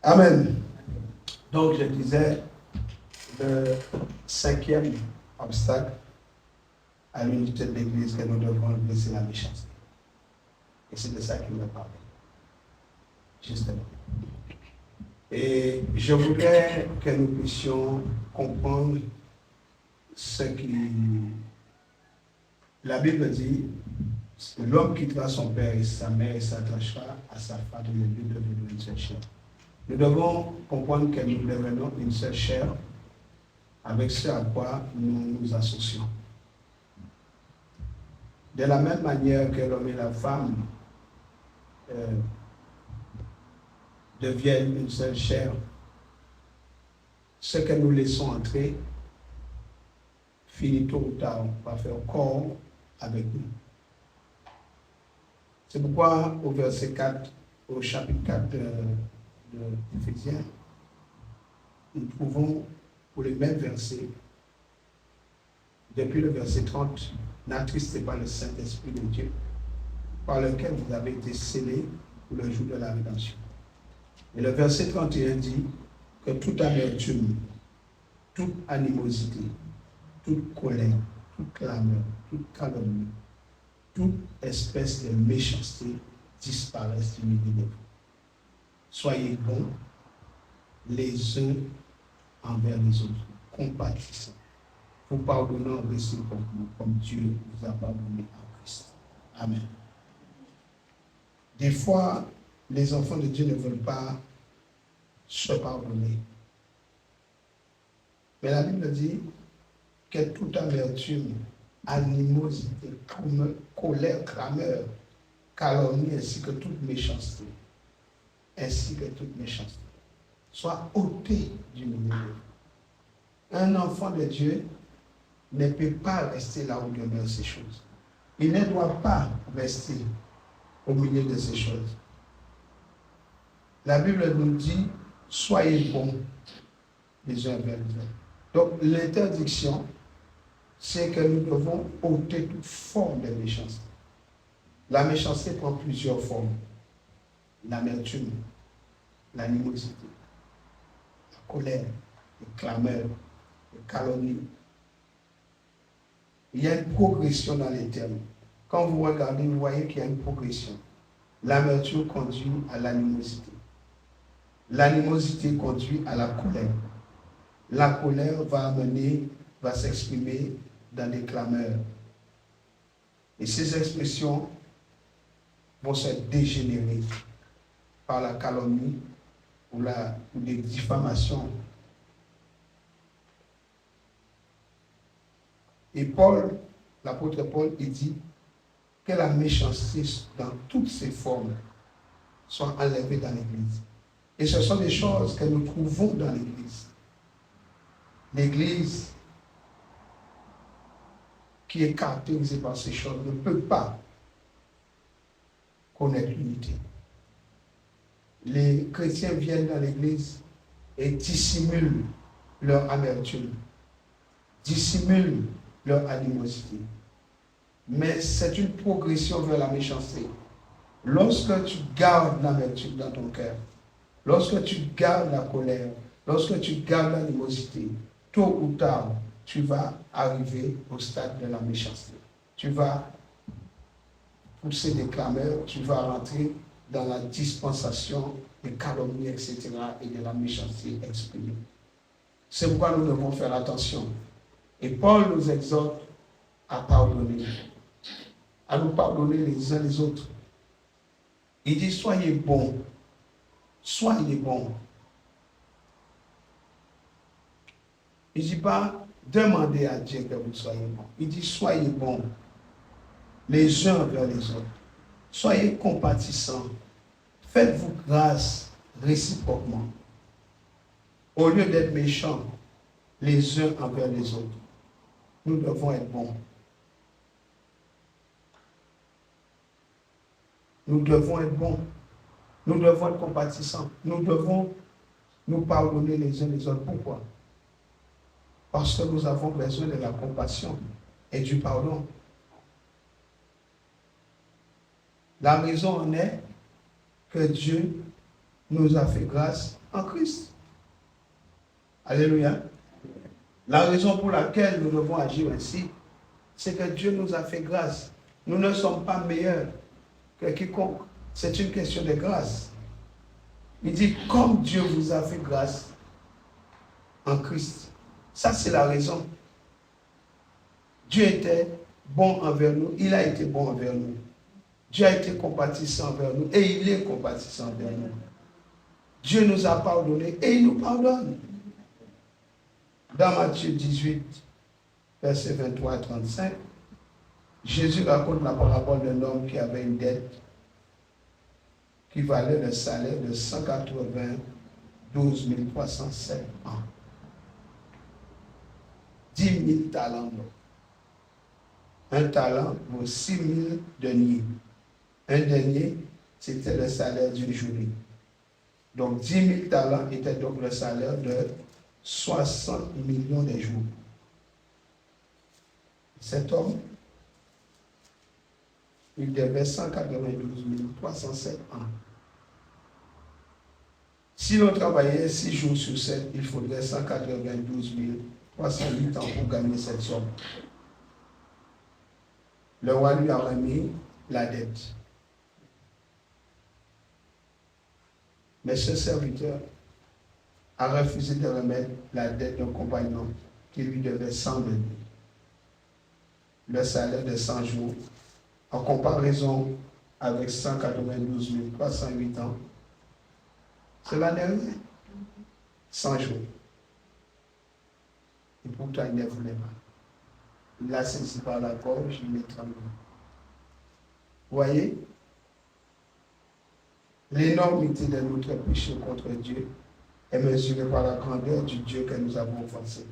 Amen. Donc, je disais, le cinquième obstacle à l'unité de l'Église que nous devons enlever, c'est la méchanceté. Et c'est de ça qu'il me parlait, justement. Et je voudrais que nous puissions comprendre ce qui... La Bible dit, l'homme quittera son père et sa mère et s'attachera à sa femme et les deux deviendront une seule chair. Nous devons comprendre que nous devenons une seule chair avec ce à quoi nous nous associons. De la même manière que l'homme et la femme deviennent une seule chair, ce que nous laissons entrer finit tôt ou tard par faire corps avec nous. C'est pourquoi au verset 4, au chapitre 4 de Éphésiens, nous trouvons pour les mêmes versets, depuis le verset 30, n'attristez pas le Saint-Esprit de Dieu, par lequel vous avez été scellés pour le jour de la rédemption. Et le verset 31 dit que toute amertume, toute animosité, toute colère, toute clameur, toute calomnie, toute espèce de méchanceté disparaissent du milieu de vous. Soyez bons les uns envers les autres, compatissants, vous pardonnant réciproquement comme Dieu vous a pardonné en Christ. Amen. Des fois, les enfants de Dieu ne veulent pas se pardonner. Mais la Bible dit que toute amertume, animosité, colère, clameur, calomnie, ainsi que toute méchanceté, soit ôtée du milieu. Un enfant de Dieu ne peut pas rester là où demeurent ces choses. Il ne doit pas rester au milieu de ces choses. La Bible nous dit, soyez bons les uns vers les autres. Donc l'interdiction, c'est que nous devons ôter toute forme de méchanceté. La méchanceté prend plusieurs formes. L'amertume, l'animosité, la colère, les clameurs, les calomnies. Il y a une progression dans les termes. Quand vous regardez, vous voyez qu'il y a une progression. L'amertume conduit à l'animosité. L'animosité conduit à la colère. La colère va s'exprimer dans des clameurs. Et ces expressions vont se dégénérer par la calomnie ou des diffamations. Et Paul, l'apôtre Paul, il dit que la méchanceté dans toutes ses formes soit enlevée dans l'Église. Et ce sont des choses que nous trouvons dans l'Église. L'Église qui est caractérisée par ces choses ne peut pas connaître l'unité. Les chrétiens viennent dans l'Église et dissimulent leur amertume, dissimulent leur animosité. Mais c'est une progression vers la méchanceté. Lorsque tu gardes l'amertume dans ton cœur, lorsque tu gardes la colère, lorsque tu gardes l'animosité, tôt ou tard, tu vas arriver au stade de la méchanceté. Tu vas pousser des clameurs, tu vas rentrer dans la dispensation des calomnies, etc. et de la méchanceté exprimée. C'est pourquoi nous devons faire attention. Et Paul nous exhorte à pardonner, à nous pardonner les uns les autres. Il dit, soyez bons. Soyez bons. Il ne dit pas, demandez à Dieu que vous soyez bons. Il dit, soyez bons les uns vers les autres. Soyez compatissants. Faites-vous grâce réciproquement. Au lieu d'être méchants les uns envers les autres, nous devons être bons. Nous devons être bons. Nous devons être compatissants. Nous devons nous pardonner les uns les autres. Pourquoi? Parce que nous avons besoin de la compassion et du pardon. La raison en est que Dieu nous a fait grâce en Christ. Alléluia. La raison pour laquelle nous devons agir ainsi, c'est que Dieu nous a fait grâce. Nous ne sommes pas meilleurs que quiconque. C'est une question de grâce. Il dit, comme Dieu vous a fait grâce en Christ. Ça, c'est la raison. Dieu était bon envers nous. Il a été bon envers nous. Dieu a été compatissant envers nous. Et il est compatissant envers nous. Dieu nous a pardonné et il nous pardonne. Dans Matthieu 18, versets 23 à 35, Jésus raconte la parabole d'un homme qui avait une dette qui valait le salaire de 192 307 ans. 10 000 talents. Un talent vaut 6 000 deniers. Un denier, c'était le salaire d'une journée. Donc 10 000 talents était donc le salaire de 60 millions de jours. Cet homme, il devait 192 307 ans. Si l'on travaillait 6 jours sur 7, il faudrait 192 308 ans pour gagner cette somme. Le roi lui a remis la dette. Mais ce serviteur a refusé de remettre la dette d'un compagnon qui lui devait 100 deniers. Le salaire de 100 jours, en comparaison avec 192 308 ans, cela n'est rien. 100 jours. Et pourtant, il ne voulait pas. Il l'a saisi par la gorge, il est tremblé. Vous voyez, l'énormité de notre péché contre Dieu est mesurée par la grandeur du Dieu que nous avons offensé.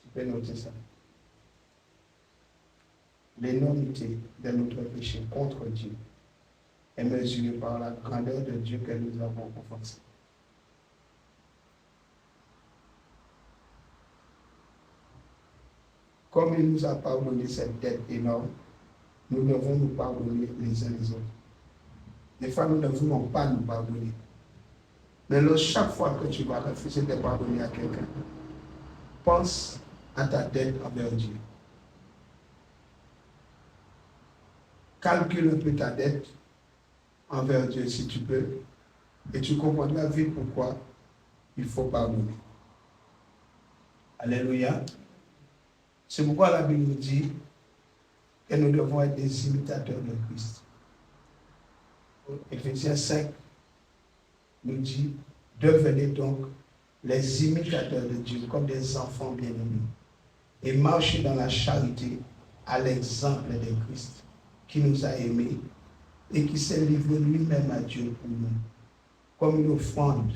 Tu peux noter ça. L'énormité de notre péché contre Dieu est mesurée par la grandeur de Dieu que nous avons offensé. Comme il nous a pardonné cette dette énorme, nous devons nous pardonner les uns les autres. Des fois, nous ne voulons pas nous pardonner. Mais chaque fois que tu vas refuser de pardonner à quelqu'un, pense à ta dette envers Dieu. Calcule un peu ta dette envers Dieu si tu peux, et tu comprendras vite pourquoi il faut pardonner. Alléluia. C'est pourquoi la Bible nous dit que nous devons être des imitateurs de Christ. Éphésiens 5 nous dit, devenez donc les imitateurs de Dieu comme des enfants bien-aimés et marchez dans la charité à l'exemple de Christ qui nous a aimés et qui s'est livré lui-même à Dieu pour nous comme une offrande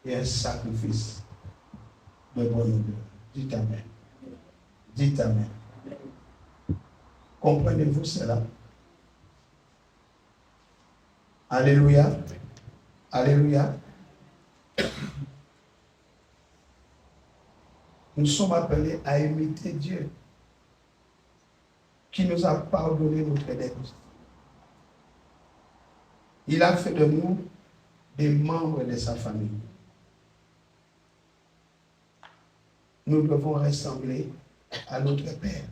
et un sacrifice de bonne odeur. Dites Amen. Dites Amen. Comprenez-vous cela? Alléluia. Alléluia. Nous sommes appelés à imiter Dieu qui nous a pardonné notre dette. Il a fait de nous des membres de sa famille. Nous devons ressembler à notre Père.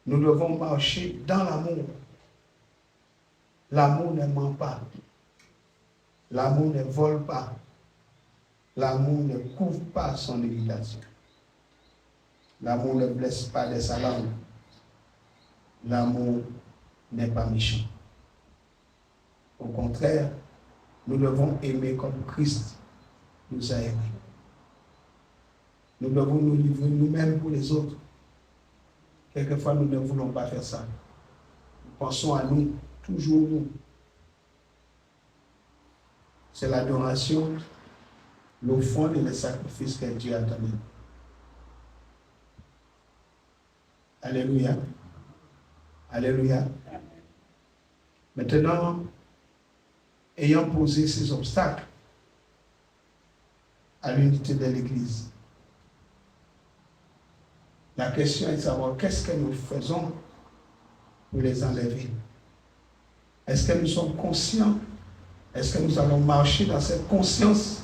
Nous devons marcher dans l'amour. L'amour ne ment pas. L'amour ne vole pas. L'amour ne couvre pas son irritation. L'amour ne blesse pas de sa langue. L'amour n'est pas méchant. Au contraire, nous devons aimer comme Christ nous a aimés. Nous devons nous livrer nous-mêmes pour les autres. Quelquefois, nous ne voulons pas faire ça. Nous pensons à nous, toujours nous. C'est l'adoration, l'offrande et le sacrifice que Dieu a donné. Alléluia. Alléluia. Maintenant, ayant posé ces obstacles à l'unité de l'Église, la question est de savoir qu'est-ce que nous faisons pour les enlever. Est-ce que nous sommes conscients Est-ce que nous allons marcher dans cette conscience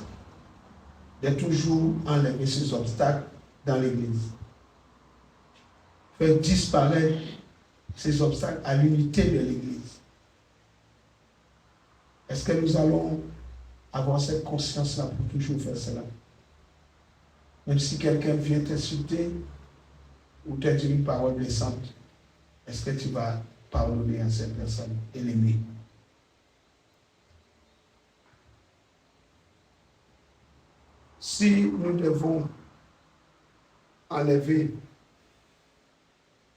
de toujours enlever ces obstacles dans l'Église? Faire disparaître ces obstacles à l'unité de l'Église. Est-ce que nous allons avoir cette conscience-là pour toujours faire cela? Même si quelqu'un vient t'insulter ou te dire une parole blessante, est-ce que tu vas pardonner à cette personne et l'aimer? Si nous devons enlever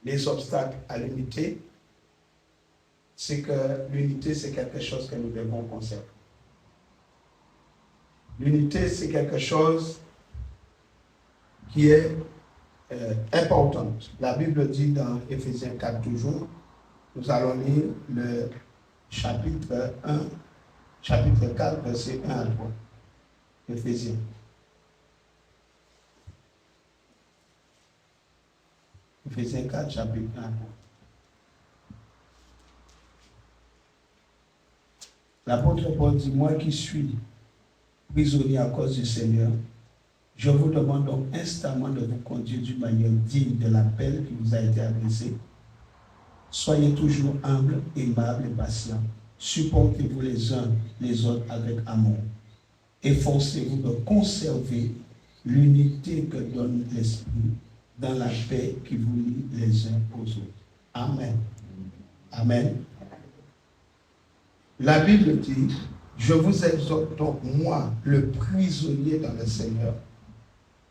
les obstacles à l'unité, c'est que l'unité, c'est quelque chose que nous devons conserver. L'unité, c'est quelque chose qui est importante. La Bible dit dans Éphésiens 4 toujours, nous allons lire le chapitre 4, verset 1 à 3. Éphésiens. Éphésiens 4, chapitre 1 à 3. L'apôtre Paul dit, moi qui suis prisonnier à cause du Seigneur, je vous demande donc instamment de vous conduire d'une manière digne de l'appel qui vous a été adressé. Soyez toujours humbles, aimables et patients. Supportez-vous les uns les autres avec amour. Efforcez-vous de conserver l'unité que donne l'Esprit dans la paix qui vous lie les uns aux autres. Amen. Amen. La Bible dit, je vous exhorte donc, moi, le prisonnier dans le Seigneur,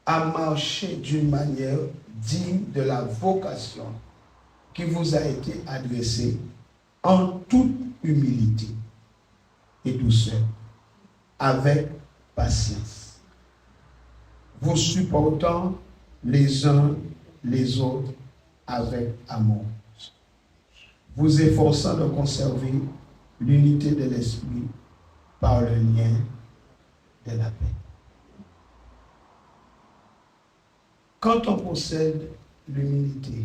à marcher d'une manière digne de la vocation qui vous a été adressée en toute humilité et douceur, avec patience, vous supportant les uns les autres avec amour, vous efforçant de conserver l'unité de l'esprit par le lien de la paix. Quand on possède l'humilité,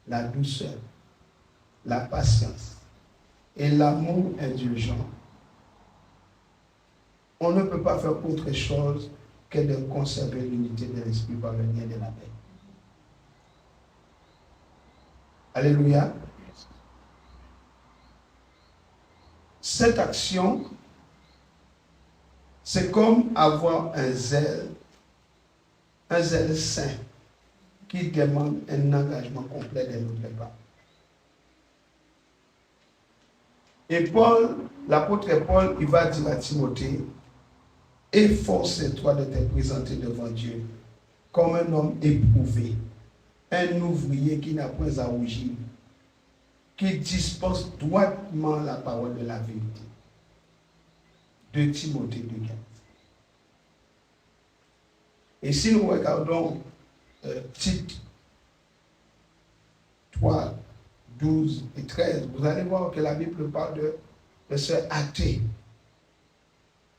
la douceur, la patience et l'amour indulgent, on ne peut pas faire autre chose que de conserver l'unité de l'esprit par le lien de la paix. Alléluia. Cette action, c'est comme avoir un zèle saint qui demande un engagement complet de notre part. Et Paul, l'apôtre Paul, il va dire à Timothée, efforce-toi de te présenter devant Dieu comme un homme éprouvé, un ouvrier qui n'a point à rougir, qui dispose droitement la parole de la vérité. De Timothée 2,15. Et si nous regardons Tite 3, 12 et 13, vous allez voir que la Bible parle de ce athée.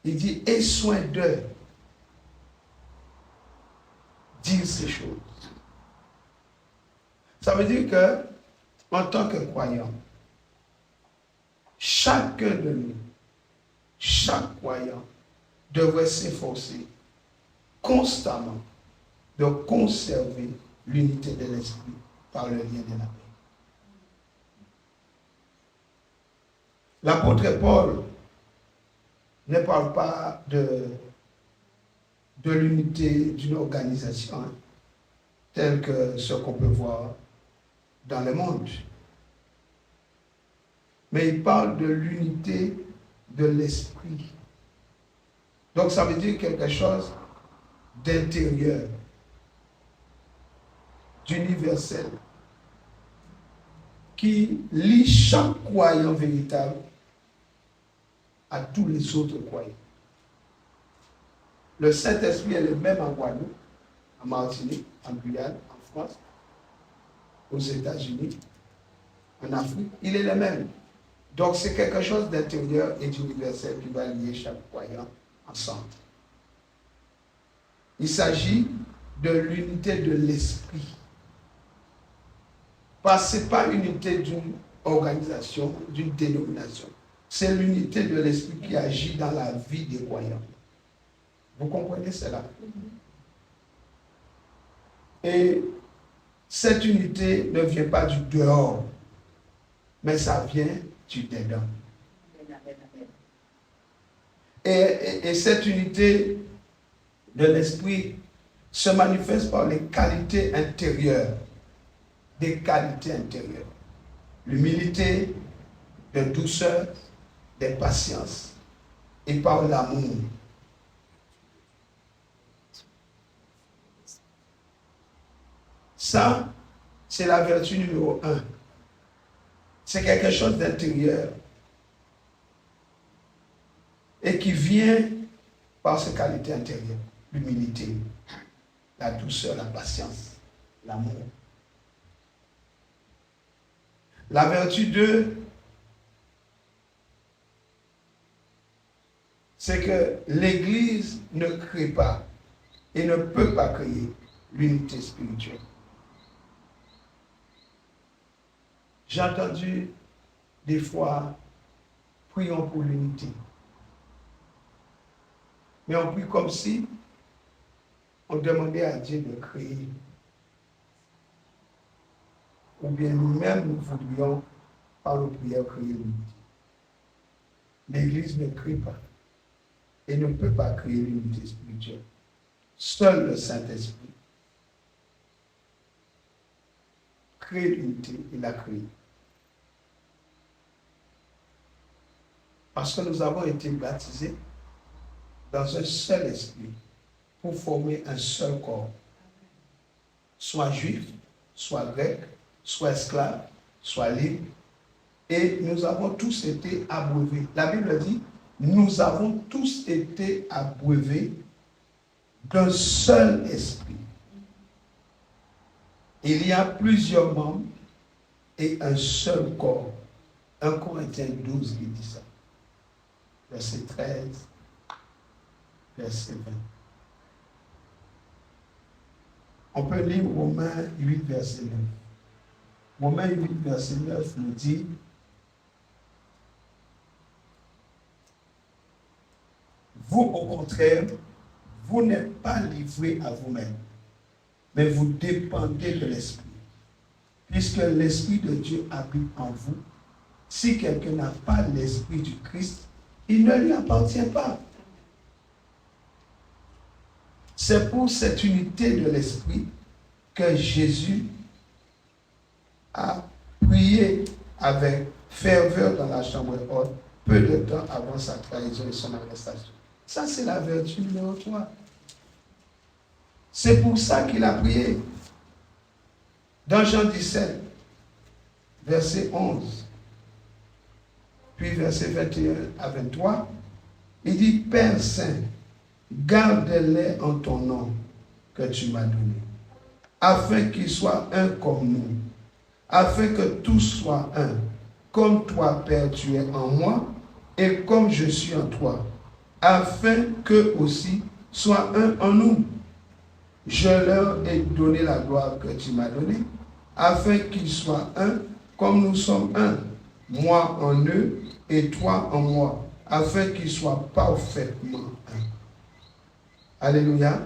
Il dit, aie soin de dire ces choses. Ça veut dire que, en tant que croyant, chacun de nous, chaque croyant, devrait s'efforcer constamment de conserver l'unité de l'esprit par le lien de la paix. L'apôtre Paul ne parle pas de l'unité d'une organisation telle que ce qu'on peut voir dans le monde. Mais il parle de l'unité de l'esprit. Donc ça veut dire quelque chose d'intérieur, d'universel, qui lie chaque croyant véritable à tous les autres croyants. Le Saint-Esprit est le même en Guadeloupe, en Martinique, en Guyane, en France, aux États-Unis, en Afrique. Il est le même. Donc c'est quelque chose d'intérieur et d'universel qui va lier chaque croyant ensemble. Il s'agit de l'unité de l'esprit. Ce n'est pas l'unité d'une organisation, d'une dénomination. c'est l'unité de l'esprit qui agit dans la vie des croyants. Vous comprenez cela? Et cette unité ne vient pas du dehors, mais ça vient du dedans. Et cette unité de l'esprit se manifeste par les qualités intérieures. Des qualités intérieures. L'humilité, de douceur, de patience et par l'amour. Ça, c'est la vertu numéro 1. C'est quelque chose d'intérieur et qui vient par ses qualités intérieures. L'humilité, la douceur, la patience, l'amour. La vertu 2, c'est que l'Église ne crée pas et ne peut pas créer l'unité spirituelle. J'ai entendu des fois, prions pour l'unité. Mais on prie comme si on demandait à Dieu de créer. Ou bien nous-mêmes, nous voudrions, par nos prières, créer l'unité. L'Église ne crée pas et ne peut pas créer l'unité spirituelle. Seul le Saint-Esprit crée l'unité, il la crée. Parce que nous avons été baptisés dans un seul esprit pour former un seul corps. Soit juif, soit grec, soit esclave, soit libre. Et nous avons tous été abreuvés. La Bible dit, nous avons tous été abreuvés d'un seul esprit. Il y a plusieurs membres et un seul corps. 1 Corinthiens 12 qui dit ça. Verset 13, verset 20. On peut lire Romains 8, verset 9. Romains 8, verset 9 nous dit, vous, au contraire, vous n'êtes pas livrés à vous-même, mais vous dépendez de l'Esprit. Puisque l'Esprit de Dieu habite en vous, si quelqu'un n'a pas l'Esprit du Christ, il ne lui appartient pas. C'est pour cette unité de l'Esprit que Jésus a prié avec ferveur dans la chambre haute, peu de temps avant sa trahison et son arrestation. Ça, c'est la vertu numéro 3. C'est pour ça qu'il a prié. Dans Jean 17, verset 11, puis verset 21 à 23, il dit, Père Saint, garde-les en ton nom que tu m'as donné, afin qu'ils soient un comme nous, afin que tous soient un, comme toi, Père, tu es en moi, et comme je suis en toi, afin qu'eux aussi soient un en nous. Je leur ai donné la gloire que tu m'as donnée, afin qu'ils soient un, comme nous sommes un, moi en eux et toi en moi, afin qu'ils soient parfaitement un. Alléluia.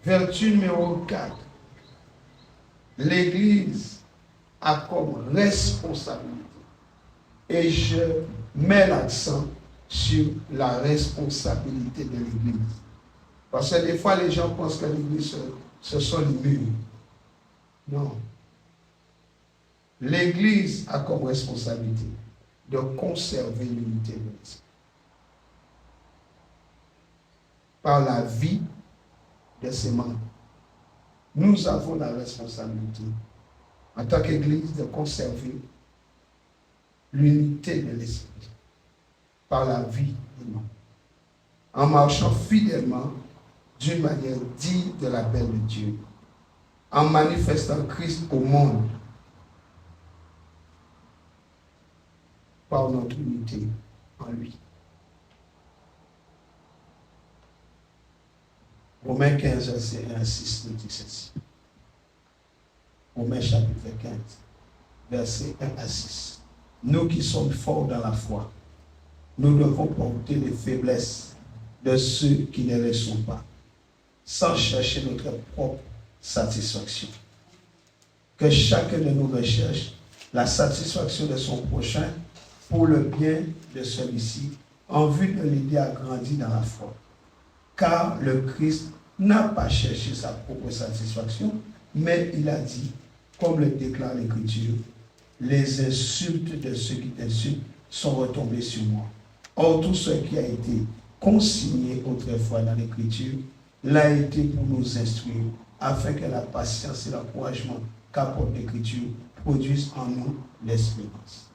Vertu numéro 4. L'Église a comme responsabilité. Et je mets l'accent sur la responsabilité de l'Église. Parce que des fois, les gens pensent que l'Église, ce sont les murs. Non. L'Église a comme responsabilité de conserver l'unité de l'Esprit. Par la vie de ses membres. Nous avons la responsabilité, en tant qu'Église, de conserver l'unité de l'Esprit par la vie des membres, en marchant fidèlement d'une manière digne de l'appel de Dieu, en manifestant Christ au monde par notre unité en lui. Romains 15, verset 1 à 6 nous dit ceci. Romains chapitre 15, verset 1 à 6. Nous qui sommes forts dans la foi, nous devons porter les faiblesses de ceux qui ne le sont pas, sans chercher notre propre satisfaction. Que chacun de nous recherche la satisfaction de son prochain pour le bien de celui-ci, en vue de l'aider à grandir dans la foi. Car le Christ n'a pas cherché sa propre satisfaction, mais il a dit, comme le déclare l'Écriture, les insultes de ceux qui t'insultent sont retombées sur moi. Or, tout ce qui a été consigné autrefois dans l'Écriture l'a été pour nous instruire, afin que la patience et l'encouragement qu'apporte l'Écriture produisent en nous l'espérance.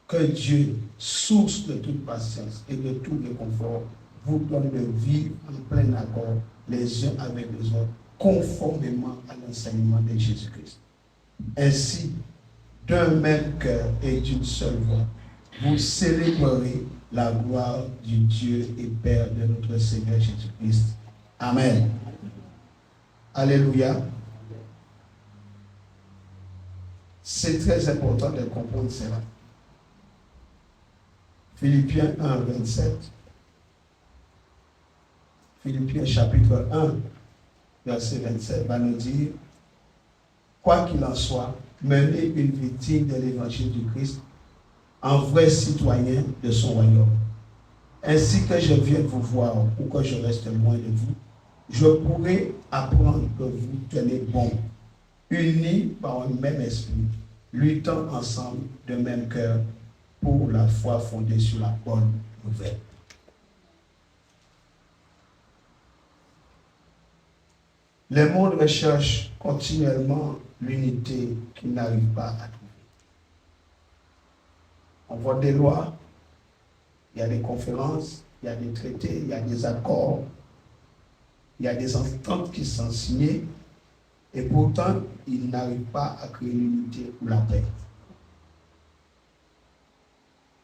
Que Dieu, source de toute patience et de tout réconfort, vous donne de vivre en plein accord les uns avec les autres, conformément à l'enseignement de Jésus-Christ. Ainsi, d'un même cœur et d'une seule voix, vous célébrerez la gloire du Dieu et Père de notre Seigneur Jésus-Christ. Amen. Alléluia. C'est très important de comprendre cela. Philippiens 1, 27. Philippiens chapitre 1, verset 27 va nous dire, quoi qu'il en soit, menez une vie digne de l'évangile du Christ en vrai citoyen de son royaume. Ainsi que je vienne vous voir ou que je reste loin de vous, je pourrai apprendre que vous tenez bon, unis par un même esprit, luttant ensemble de même cœur pour la foi fondée sur la bonne nouvelle. Le monde recherche continuellement l'unité qu'il n'arrive pas à trouver. On voit des lois, il y a des conférences, il y a des traités, il y a des accords, il y a des ententes qui sont signées, et pourtant, ils n'arrivent pas à créer l'unité ou la paix.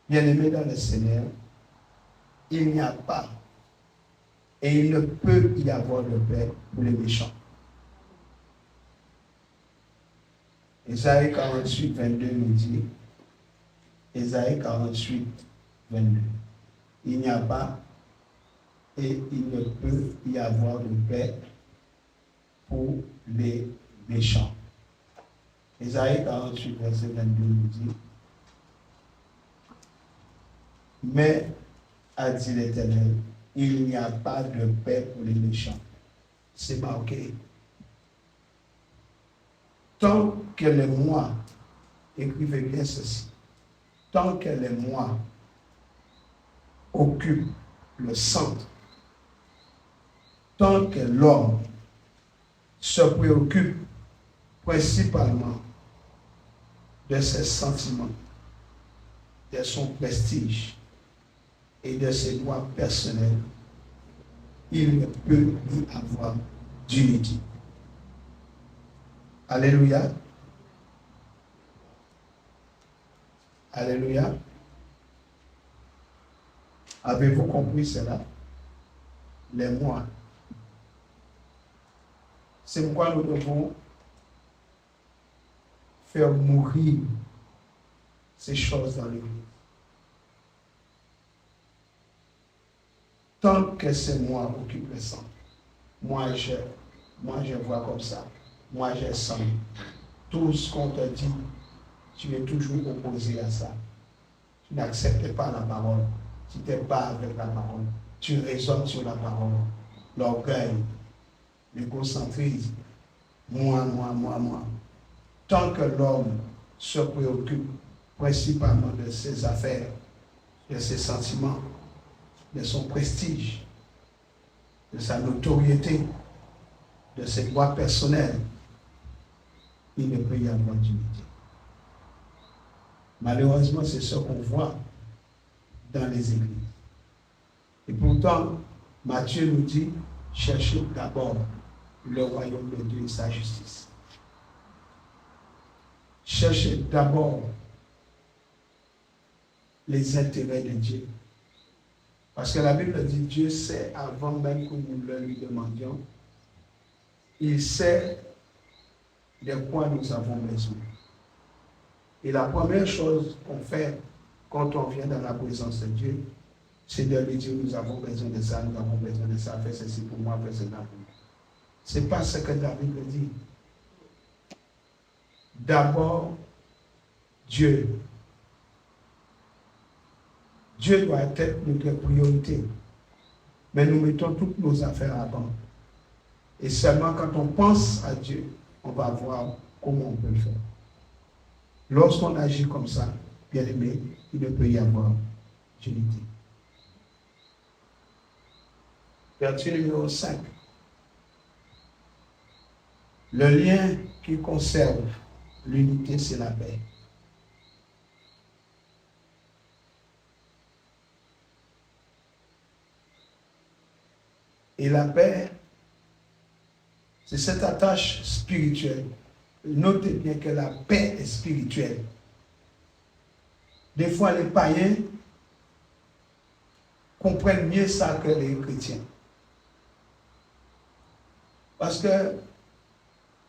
Bien-aimés dans le Seigneur, il n'y a pas et il ne peut y avoir de paix pour les méchants. Ésaïe 48, 22 nous dit, Ésaïe 48, 22, il n'y a pas et il ne peut y avoir de paix pour les méchants. Ésaïe 48, verset 22 nous dit, mais, a dit l'Éternel, il n'y a pas de paix pour les méchants. C'est marqué. Tant que les mois, écrivez bien ceci, tant que les mois occupent le centre, tant que l'homme se préoccupe principalement de ses sentiments, de son prestige et de ses droits personnels, il ne peut y avoir d'unité. Alléluia. Alléluia. Avez-vous compris cela? Les mois. C'est pourquoi nous devons faire mourir ces choses dans l'Église. Tant que ces mois occupent le centre, moi je vois comme ça. Moi je sens. Tout ce qu'on te dit, tu es toujours opposé à ça. Tu n'acceptes pas la parole. Tu te bats avec la parole. Tu raisonnes sur la parole. L'orgueil, l'égocentrisme. Moi. Tant que l'homme se préoccupe principalement de ses affaires, de ses sentiments, de son prestige, de sa notoriété, de ses droits personnels, il ne peut y avoir d'unité. Malheureusement, c'est ce qu'on voit dans les églises. Et pourtant, Matthieu nous dit, cherchez d'abord le royaume de Dieu et sa justice. Cherchez d'abord les intérêts de Dieu. Parce que la Bible dit, Dieu sait avant même que nous le lui demandions, il sait de quoi nous avons besoin. Et la première chose qu'on fait quand on vient dans la présence de Dieu, c'est de lui dire, nous avons besoin de ça, nous avons besoin de ça, fais ceci pour moi, fais cela pour moi. Ce n'est pas ce que David le dit. D'abord, Dieu. Dieu doit être notre priorité. Mais nous mettons toutes nos affaires avant. Et seulement quand on pense à Dieu, on va voir comment on peut le faire. Lorsqu'on agit comme ça, bien aimé, il ne peut y avoir d'unité. Verset numéro 5. Le lien qui conserve l'unité, c'est la paix. Et la paix, c'est cette attache spirituelle. Notez bien que la paix est spirituelle. Des fois, les païens comprennent mieux ça que les chrétiens. Parce que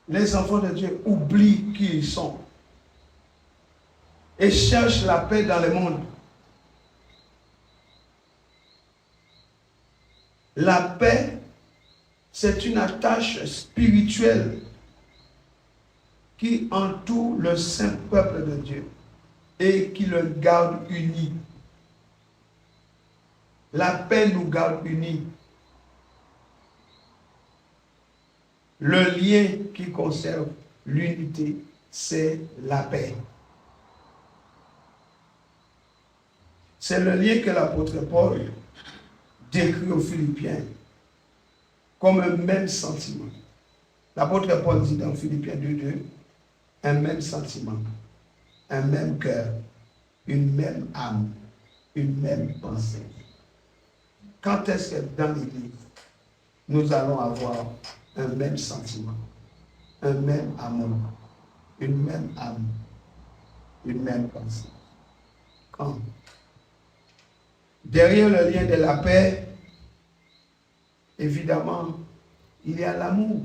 les enfants de Dieu oublient qui ils sont et cherchent la paix dans le monde. La paix, c'est une attache spirituelle qui entoure le saint peuple de Dieu et qui le garde uni. La paix nous garde unis. Le lien qui conserve l'unité, c'est la paix. C'est le lien que l'apôtre Paul décrit aux Philippiens comme un même sentiment. L'apôtre Paul dit dans Philippiens 2:2, un même sentiment, un même cœur, une même âme, une même pensée. Quand est-ce que dans l'Église, nous allons avoir un même sentiment, un même amour, une même âme, une même pensée? Quand? Derrière le lien de la paix, évidemment, il y a l'amour.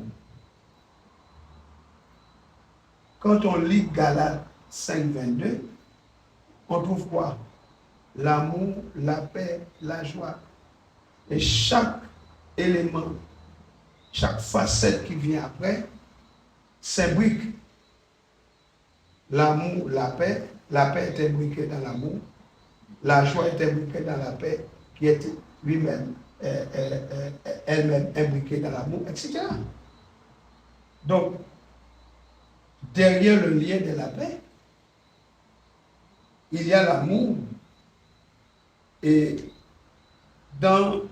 Quand on lit Galates 5:22, on trouve quoi? L'amour, la paix, la joie. Et chaque élément, chaque facette qui vient après, s'imbrique. L'amour, la paix est imbriquée dans l'amour, la joie est imbriquée dans la paix, qui est lui-même, elle-même imbriquée dans l'amour, etc. Donc, derrière le lien de la paix, il y a l'amour. Et dans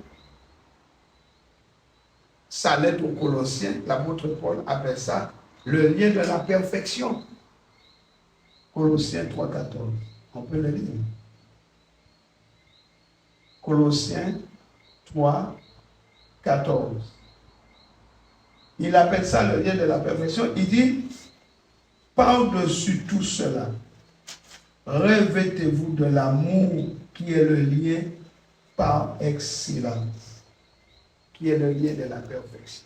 sa lettre aux Colossiens, l'apôtre Paul appelle ça le lien de la perfection. Colossiens 3:14. On peut le lire. Colossiens 3:14. Il appelle ça le lien de la perfection. Il dit, par-dessus tout cela, revêtez-vous de l'amour qui est le lien par excellence, qui est le lien de la perfection.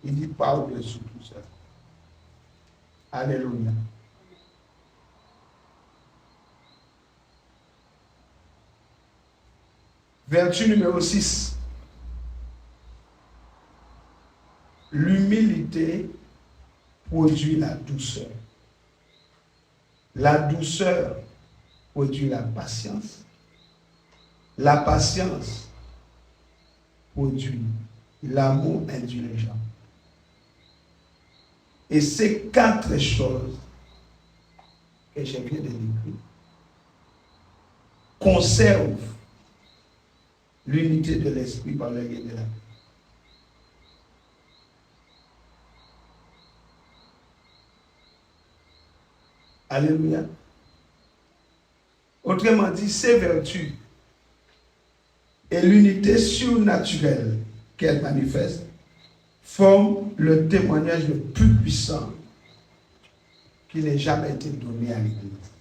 Il dit par-dessus tout cela. Alléluia. Vertu numéro 6. L'humilité produit la douceur. La douceur produit la patience. La patience produit l'amour indulgent. Et ces 4 choses que je viens de décrire conservent l'unité de l'esprit par le lien de la paix. Alléluia. Autrement dit, ces vertus et l'unité surnaturelle qu'elles manifestent forment le témoignage le plus puissant qui n'ait jamais été donné à l'Église.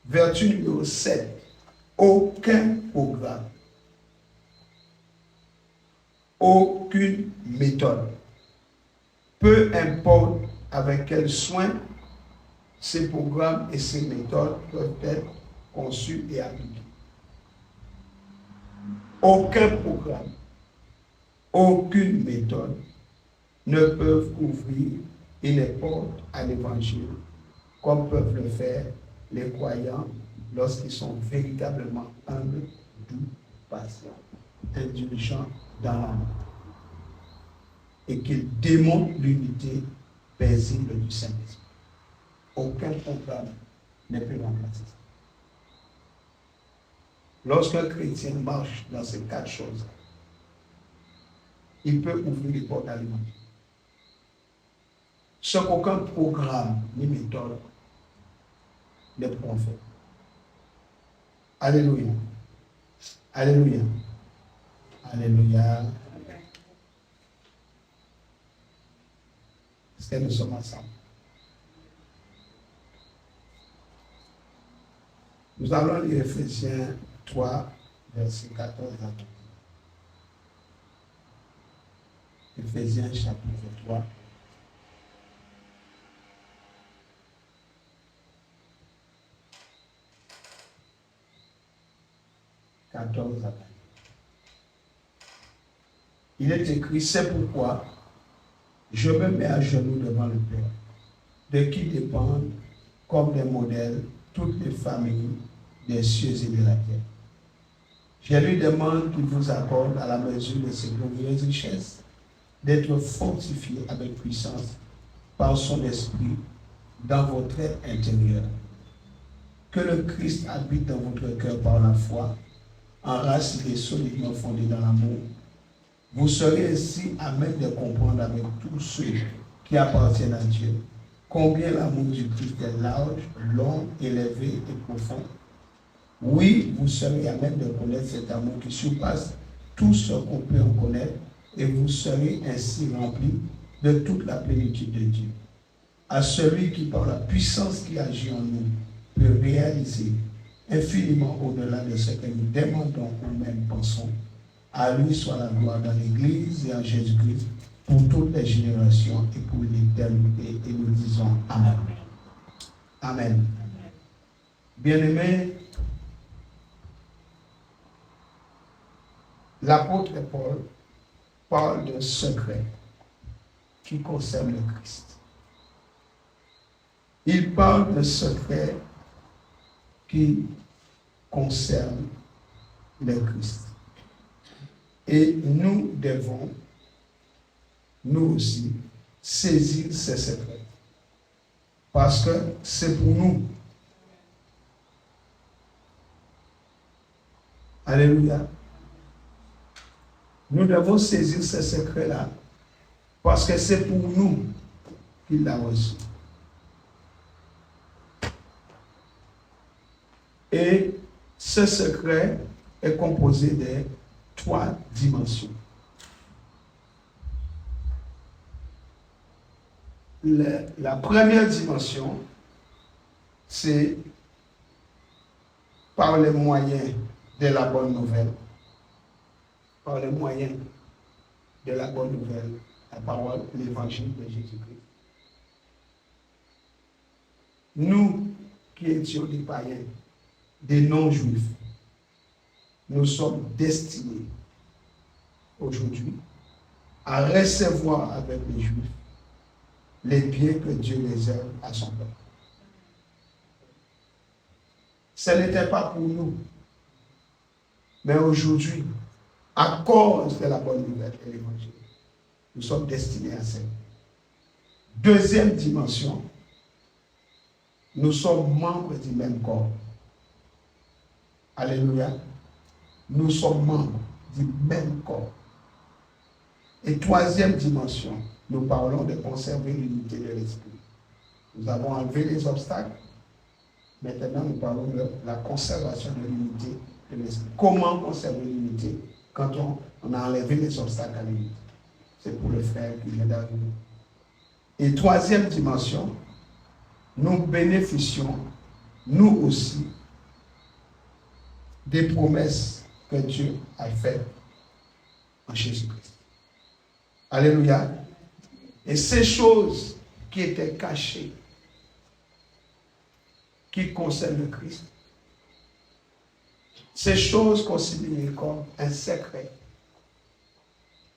Vertu numéro 7. Aucun programme, aucune méthode, peu importe avec quel soin ces programmes et ces méthodes peuvent être conçus et appliqués. Aucun programme, aucune méthode ne peuvent ouvrir une porte à l'évangile comme peuvent le faire les croyants lorsqu'ils sont véritablement humbles, doux, patients, indulgents dans l'amour et qu'ils démontrent l'unité paisible du Saint-Esprit. Aucun programme ne peut remplacer ça. Lorsqu'un chrétien marche dans ces 4 choses, il peut ouvrir les portes à l'évangile. Ce qu'aucun programme ni méthode ne pourront faire. Alléluia. Alléluia. Alléluia. Est-ce que nous sommes ensemble? Nous allons lire Éphésiens 3, verset 14 à 15. Éphésiens chapitre 3. Il est écrit, c'est pourquoi je me mets à genoux devant le Père, de qui dépendent comme des modèles toutes les familles des cieux et de la terre. Je lui demande qu'il vous accorde à la mesure de ses glorieuses richesses d'être fortifié avec puissance par son esprit dans votre être intérieur. Que le Christ habite dans votre cœur par la foi, enraciné solidement fondé dans l'amour. Vous serez ainsi à même de comprendre avec tous ceux qui appartiennent à Dieu combien l'amour du Christ est large, long, élevé et profond. Oui, vous serez à même de connaître cet amour qui surpasse tout ce qu'on peut en connaître et vous serez ainsi remplis de toute la plénitude de Dieu. À celui qui, par la puissance qui agit en nous, peut réaliser infiniment au-delà de ce que nous demandons ou même pensons. À lui soit la gloire dans l'Église et en Jésus-Christ pour toutes les générations et pour l'éternité. Et nous disons Amen. Amen. Bien-aimés, l'apôtre Paul parle d'un secret qui concerne le Christ. Il parle d'un secret qui concerne le Christ. Et nous devons, nous aussi, saisir ces secrets. Parce que c'est pour nous. Alléluia. Nous devons saisir ces secrets-là. Parce que c'est pour nous qu'il l'a reçu. Et ce secret est composé de 3 dimensions. La première dimension, c'est par les moyens de la bonne nouvelle. Par les moyens de la bonne nouvelle, la parole, l'évangile de Jésus-Christ. Nous qui étions des païens, des non-juifs, nous sommes destinés aujourd'hui à recevoir avec les Juifs les biens que Dieu réserve à son peuple. Ce n'était pas pour nous, mais aujourd'hui, à cause de la bonne nouvelle et l'évangile, nous sommes destinés à ça. Deuxième dimension, nous sommes membres du même corps. Alléluia. Nous sommes membres du même corps. Et troisième dimension, nous parlons de conserver l'unité de l'esprit. Nous avons enlevé les obstacles. Maintenant, nous parlons de la conservation de l'unité de l'esprit. Comment conserver l'unité quand on a enlevé les obstacles à l'unité? C'est pour le frère qui vient d'arriver. Et troisième dimension, nous bénéficions, nous aussi, des promesses que Dieu a faites en Jésus-Christ. Alléluia. Et ces choses qui étaient cachés, qui concernent le Christ. Ces choses considérées comme un secret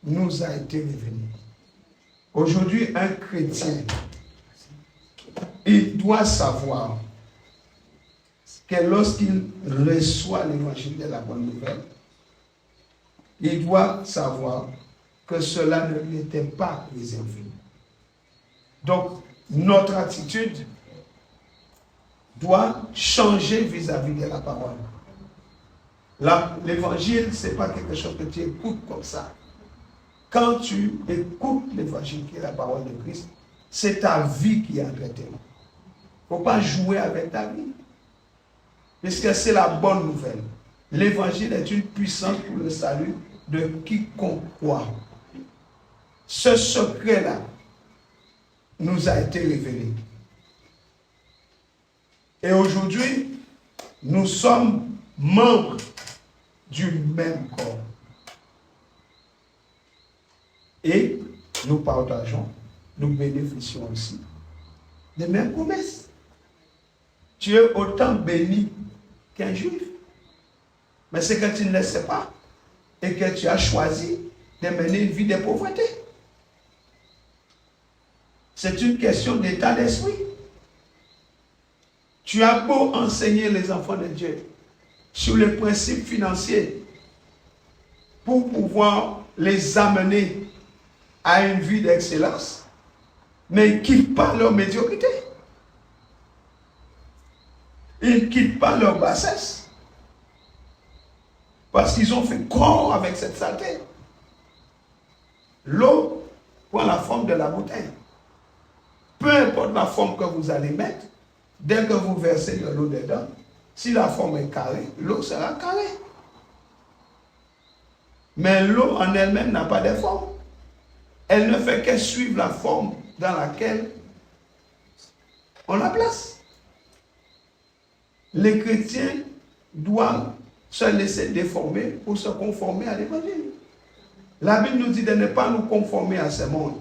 nous a été révélées. Aujourd'hui, un chrétien, il doit savoir que lorsqu'il reçoit l'évangile de la bonne nouvelle, il doit savoir que cela ne lui était pas réservé. Donc, notre attitude doit changer vis-à-vis de la parole. L'évangile, ce n'est pas quelque chose que tu écoutes comme ça. Quand tu écoutes l'évangile qui est la parole de Christ, c'est ta vie qui est entre tes mains. Il ne faut pas jouer avec ta vie. Puisque c'est la bonne nouvelle. L'évangile est une puissance pour le salut de quiconque croit. Ce secret-là nous a été révélé. Et aujourd'hui, nous sommes membres du même corps. Et nous partageons, nous bénéficions aussi des mêmes promesses. Tu es autant béni qu'un juif. Mais c'est que tu ne le sais pas et que tu as choisi de mener une vie de pauvreté. C'est une question d'état d'esprit. Tu as beau enseigner les enfants de Dieu sur les principes financiers pour pouvoir les amener à une vie d'excellence, mais ils ne quittent pas leur médiocrité. Ils ne quittent pas leur bassesse. Parce qu'ils ont fait corps avec cette saleté. L'eau prend la forme de la bouteille. Peu importe la forme que vous allez mettre, dès que vous versez de l'eau dedans, si la forme est carrée, l'eau sera carrée. Mais l'eau en elle-même n'a pas de forme. Elle ne fait que suivre la forme dans laquelle on la place. Les chrétiens doivent se laisser déformer pour se conformer à l'évangile. La Bible nous dit de ne pas nous conformer à ce monde.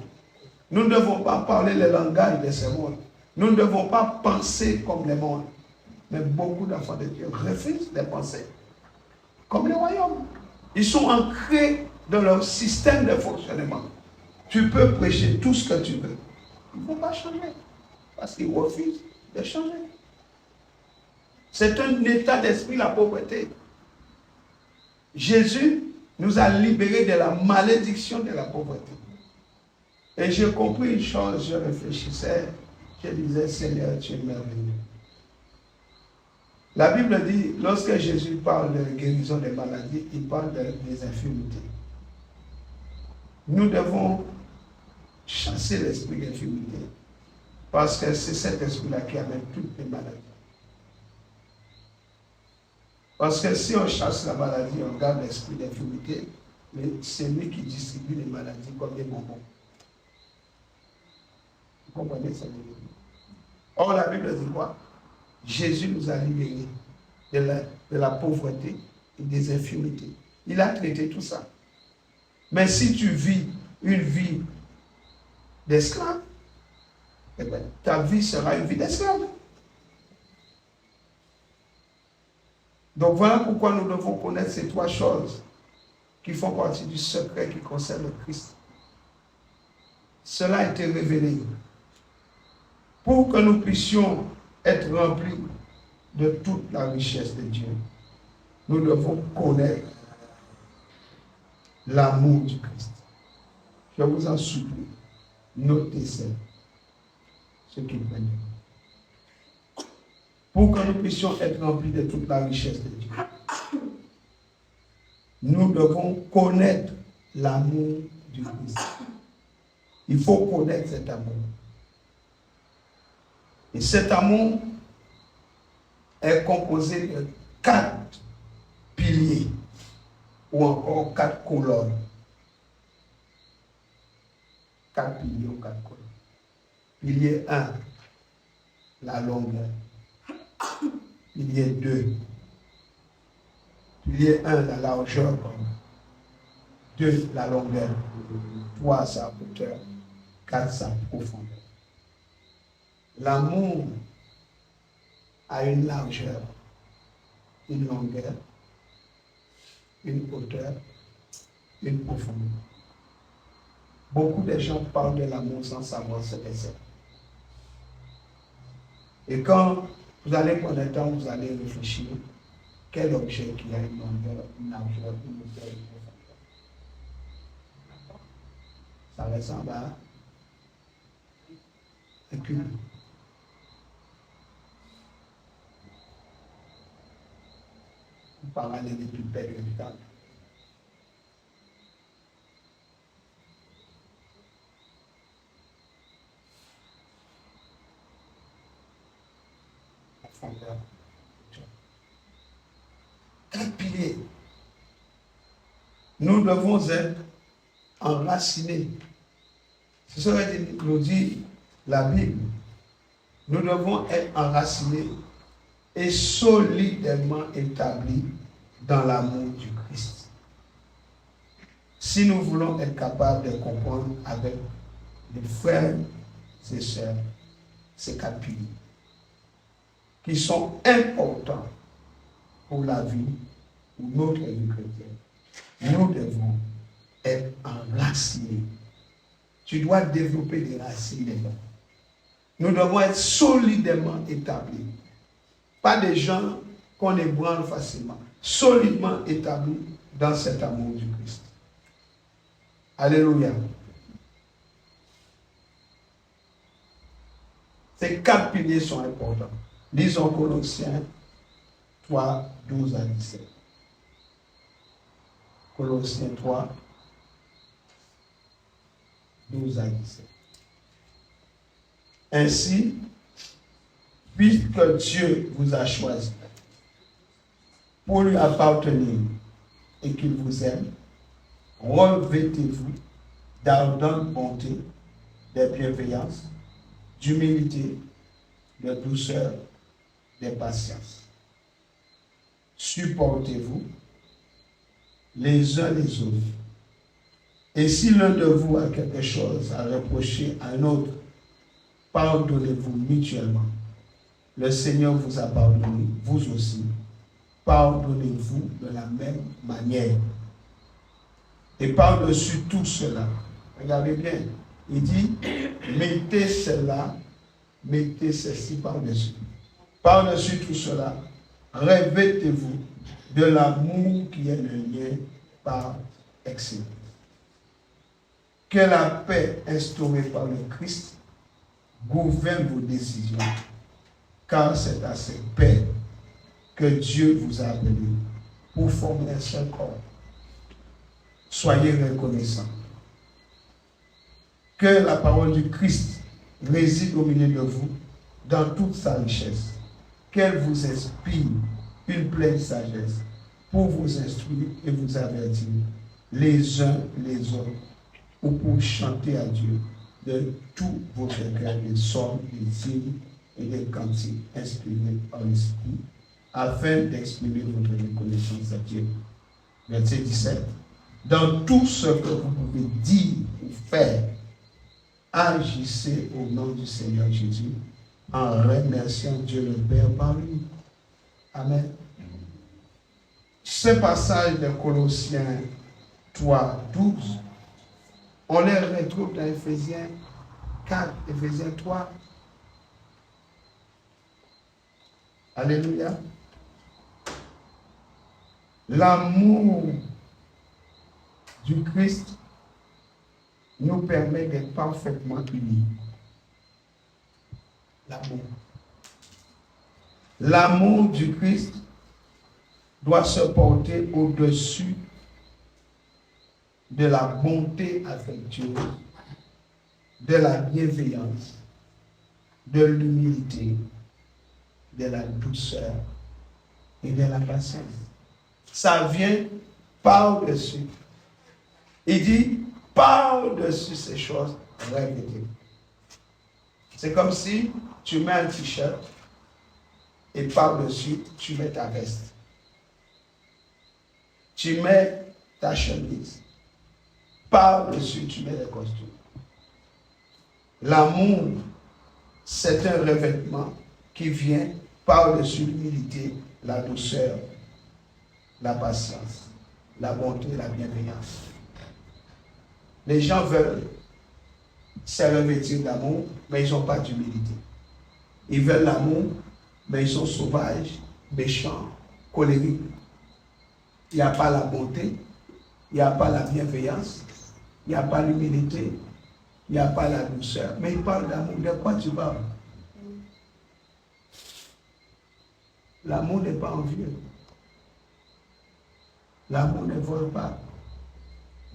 Nous ne devons pas parler le langage de ce monde. Nous ne devons pas penser comme le monde. Mais beaucoup d'enfants de Dieu refusent de penser comme le royaume. Ils sont ancrés dans leur système de fonctionnement. Tu peux prêcher tout ce que tu veux. Il ne faut pas changer. Parce qu'ils refusent de changer. C'est un état d'esprit, la pauvreté. Jésus nous a libérés de la malédiction de la pauvreté. Et j'ai compris une chose, je réfléchissais, je disais, Seigneur, tu es merveilleux. La Bible dit, lorsque Jésus parle de guérison des maladies, il parle des infirmités. Nous devons chasser l'esprit d'infirmité. Parce que c'est cet esprit-là qui amène toutes les maladies. Parce que si on chasse la maladie, on garde l'esprit d'infirmité, mais c'est lui qui distribue les maladies comme des bonbons. Vous comprenez ça? Or, la Bible dit quoi? Jésus nous a libérés de la pauvreté et des infirmités. Il a traité tout ça. Mais si tu vis une vie d'esclave, eh bien, ta vie sera une vie d'esclave. Donc voilà pourquoi nous devons connaître ces trois choses qui font partie du secret qui concerne le Christ. Cela a été révélé pour que nous puissions être remplis de toute la richesse de Dieu. Nous devons connaître l'amour du Christ. Je vous en supplie, notez ça, ce qu'il veut dire. Pour que nous puissions être remplis de toute la richesse de Dieu, nous devons connaître l'amour du Christ. Il faut connaître cet amour. Et cet amour est composé de 4 piliers ou encore 4 colonnes. 4 piliers ou 4 colonnes. Pilier 1, la longueur. Pilier 2, pilier 1, la largeur. 2, la longueur. 3, sa hauteur. 4, sa profondeur. L'amour a une largeur, une longueur, une hauteur, une profondeur. Beaucoup de gens parlent de l'amour sans savoir ce que c'est. Et quand vous allez prendre le temps, vous allez réfléchir, quel objet qui a une longueur, une largeur, une hauteur, une profondeur. Ça ressemble à un cube. Vous parlez des plus belles du temps. Quatre piliers. Nous devons être enracinés. C'est ce que nous dit la Bible. Nous devons être enracinés et solidement établis dans l'amour du Christ. Si nous voulons être capables de comprendre avec les frères et sœurs ces quatre piliers qui sont importants pour la vie ou notre vie chrétienne, nous devons être enracinés. Tu dois développer des racines dedans. Nous devons être solidement établis. Pas des gens qu'on ébranle facilement. Solidement établis dans cet amour du Christ. Alléluia. Ces quatre piliers sont importants. Lisons Colossiens 3, 12 à 17. Colossiens 3, 12 à 17. Ainsi, puisque Dieu vous a choisi pour lui appartenir et qu'il vous aime, revêtez-vous d'ardente bonté, de bienveillance, d'humilité, de douceur, de patience. Supportez-vous les uns les autres. Et si l'un de vous a quelque chose à reprocher à un autre, pardonnez-vous mutuellement. Le Seigneur vous a pardonné, vous aussi. Pardonnez-vous de la même manière. Et par-dessus tout cela, regardez bien, il dit, mettez cela, mettez ceci par-dessus. Par-dessus tout cela, revêtez-vous de l'amour qui est le lien par excellence. Que la paix instaurée par le Christ gouverne vos décisions, car c'est à cette paix que Dieu vous a appelé pour former un seul corps. Soyez reconnaissants. Que la parole du Christ réside au milieu de vous dans toute sa richesse. Qu'elle vous inspire une pleine sagesse pour vous instruire et vous avertir les uns les autres ou pour chanter à Dieu de tous vos cœurs des psaumes, des hymnes et des cantiques inspirés par l'Esprit afin d'exprimer votre reconnaissance à Dieu. Verset 17. Dans tout ce que vous pouvez dire ou faire, agissez au nom du Seigneur Jésus en remerciant Dieu le Père par lui. Amen. Ce passage de Colossiens 3, 12, on les retrouve dans Éphésiens 4, Éphésiens 3. Alléluia. L'amour du Christ nous permet d'être parfaitement unis. L'amour. L'amour du Christ doit se porter au-dessus de la bonté affectueuse, de la bienveillance, de l'humilité, de la douceur et de la patience. Ça vient par-dessus. Il dit, par-dessus ces choses, revêtez. C'est comme si tu mets un t-shirt et par-dessus, tu mets ta veste. Tu mets ta chemise. Par-dessus, tu mets le costume. L'amour c'est un revêtement qui vient par-dessus l'humilité, la douceur, la patience, la bonté et la bienveillance. Les gens veulent se revêtir d'amour, mais ils n'ont pas d'humilité. Ils veulent l'amour, mais ils sont sauvages, méchants, colériques. Il n'y a pas la bonté, il n'y a pas la bienveillance, il n'y a pas l'humilité, il n'y a pas la douceur. Mais ils parlent d'amour. De quoi tu parles? L'amour n'est pas envieux. L'amour ne vole pas.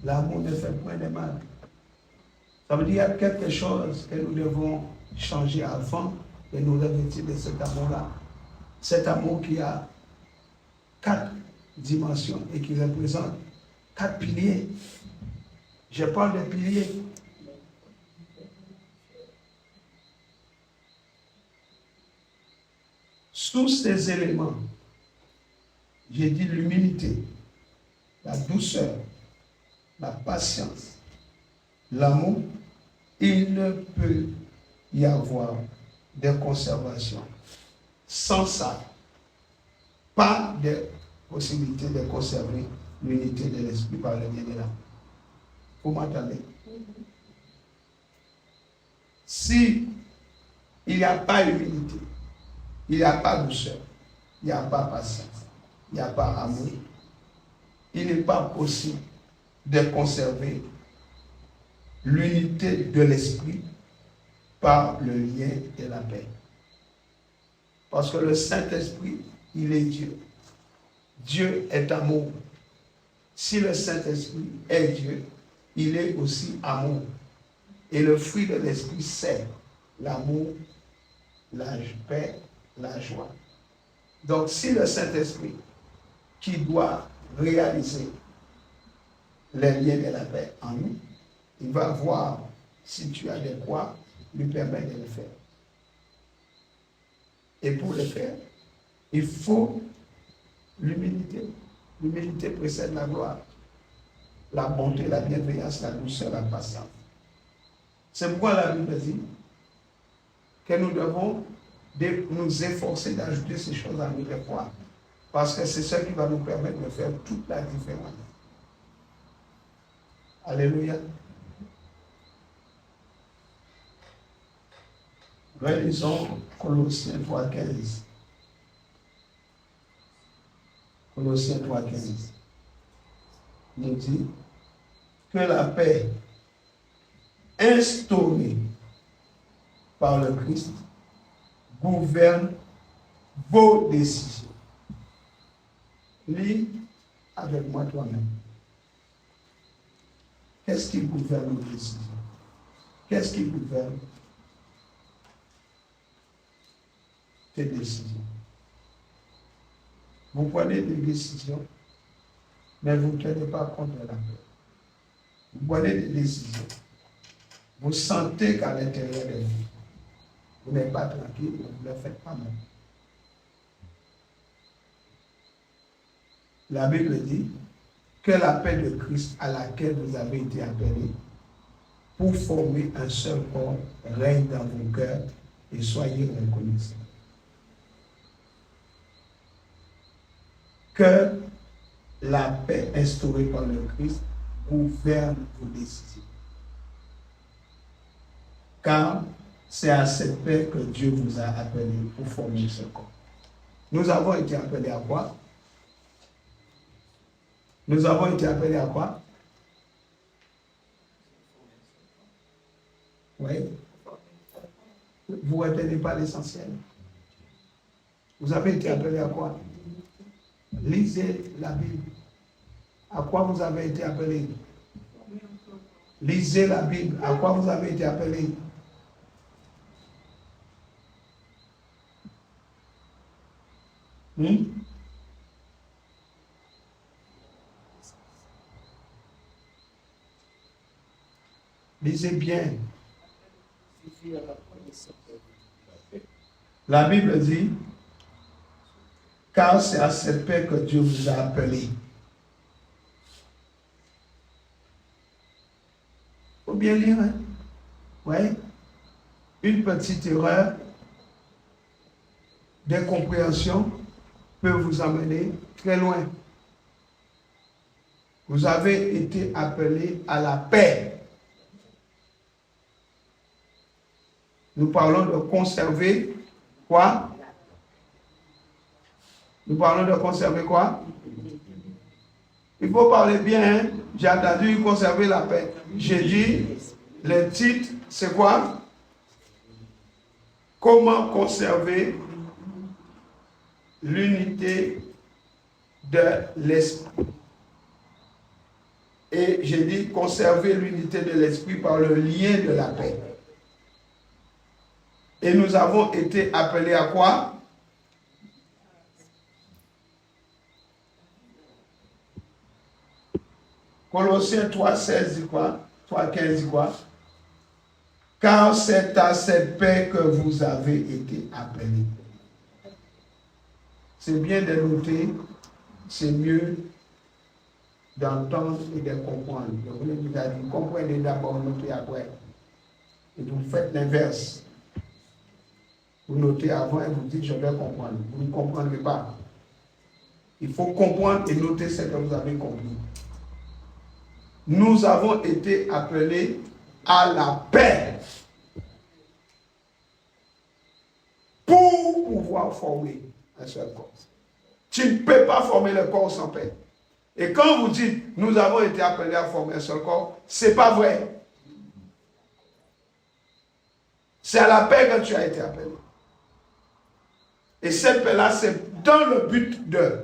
L'amour ne fait point de mal. Ça veut dire qu'il y a quelque chose que nous devons changer avant de nous revêtir de cet amour-là. Cet amour qui a 4 dimensions et qui représente 4 piliers. Je parle de piliers. Sous ces éléments, j'ai dit l'humilité, la douceur, la patience, l'amour, il ne peut y avoir de conservation. Sans ça, pas de possibilité de conserver l'unité de l'esprit par le bien de l'âme. Vous m'entendez? Si il n'y a pas d'humilité, il n'y a pas douceur, il n'y a pas patience, il n'y a pas amour, il n'est pas possible de conserver l'unité de l'esprit par le lien de la paix. Parce que le Saint-Esprit, il est Dieu. Dieu est amour. Si le Saint-Esprit est Dieu, il est aussi amour. Et le fruit de l'Esprit, c'est l'amour, la paix, la joie. Donc, si le Saint-Esprit, qui doit réaliser les liens de la paix en nous, il va voir si tu as de quoi lui permettre de le faire. Et pour le faire, il faut l'humilité. L'humilité précède la gloire. La bonté, la bienveillance, la douceur, la patience. C'est pourquoi la Bible dit que nous devons nous efforcer d'ajouter ces choses à notre foi. Parce que c'est ce qui va nous permettre de faire toute la différence. Alléluia. Relisons Colossiens 3,15. Colossiens 3,15 nous dit que la paix instaurée par le Christ gouverne vos décisions. Lis avec moi toi-même. Qu'est-ce qui gouverne nos décisions? Qu'est-ce qui gouverne tes décisions? Vous prenez des décisions, mais vous ne tenez pas compte de la paix. Vous prenez des décisions. Vous sentez qu'à l'intérieur de vous, vous n'êtes pas tranquille, vous ne le faites pas même. La Bible dit que la paix de Christ à laquelle vous avez été appelés pour former un seul corps règne dans vos cœurs et soyez reconnaissants. Que la paix instaurée par le Christ gouverne vos décisions. Car c'est à cette paix que Dieu vous a appelé pour former ce corps. Nous avons été appelés à quoi? Nous avons été appelés à quoi? Oui. Vous ne retenez pas l'essentiel. Vous avez été appelés à quoi? Lisez la Bible. À quoi vous avez été appelés? Lisez la Bible. À quoi vous avez été appelés? Lisez bien. La Bible dit, car c'est à cette paix que Dieu vous a appelés. Il faut bien lire, hein? Oui. une petite erreur d'incompréhension peut vous amener très loin. Vous avez été appelé à la paix. Nous parlons de conserver quoi? Nous parlons de conserver quoi? Il faut parler bien, hein? J'ai entendu conserver la paix. J'ai dit, le titre, c'est quoi? Comment conserver l'unité de l'esprit. Et j'ai dit conserver l'unité de l'esprit par le lien de la paix. Et nous avons été appelés à quoi? Colossiens 3,16 dit quoi? 3,15 dit quoi? Car c'est à cette paix que vous avez été appelés. C'est bien de noter, c'est mieux d'entendre et de comprendre. Je voulais vous dire, comprenez d'abord, notez après. Et vous faites l'inverse. Vous notez avant et vous dites, je vais comprendre. Vous ne comprendrez pas. Il faut comprendre et noter ce que vous avez compris. Nous avons été appelés à la paix pour pouvoir former un seul corps. Tu ne peux pas former le corps sans paix. Et quand vous dites, nous avons été appelés à former un seul corps, ce n'est pas vrai. C'est à la paix que tu as été appelé. Et cette paix-là, c'est dans le but de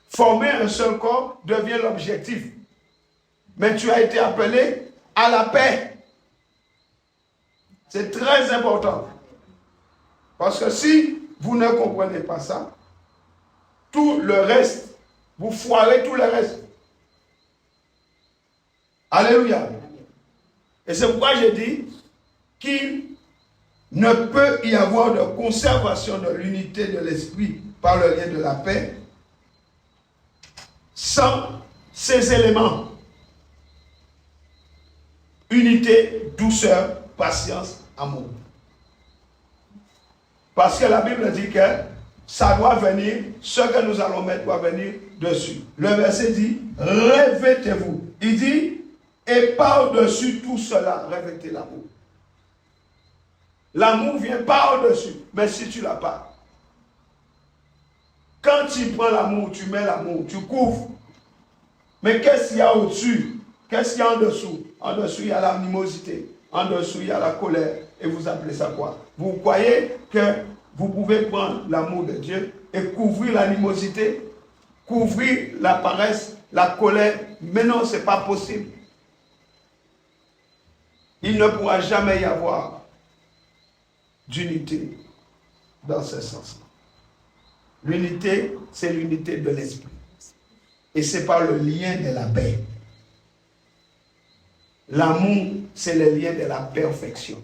former un seul corps devient l'objectif. Mais tu as été appelé à la paix. C'est très important. Parce que si vous ne comprenez pas ça, tout le reste, vous foirez tout le reste. Alléluia. Et c'est pourquoi j'ai dit qu'il ne peut y avoir de conservation de l'unité de l'esprit par le lien de la paix sans ces éléments. Unité, douceur, patience, amour. Parce que la Bible dit que ça doit venir, ce que nous allons mettre doit venir dessus. Le verset dit, revêtez-vous. Il dit, et par-dessus tout cela, revêtez l'amour. L'amour vient par-dessus, mais si tu ne l'as pas. Quand tu prends l'amour, tu mets l'amour, tu couvres. Mais qu'est-ce qu'il y a au-dessus? Qu'est-ce qu'il y a en dessous? En dessous, il y a l'animosité. En dessous, il y a la colère. Et vous appelez ça quoi? Vous croyez que vous pouvez prendre l'amour de Dieu et couvrir l'animosité, couvrir la paresse, la colère? Mais non, ce n'est pas possible. Il ne pourra jamais y avoir d'unité dans ce sens-là. L'unité, c'est l'unité de l'esprit. Et c'est par le lien de la paix. L'amour, c'est le lien de la perfection.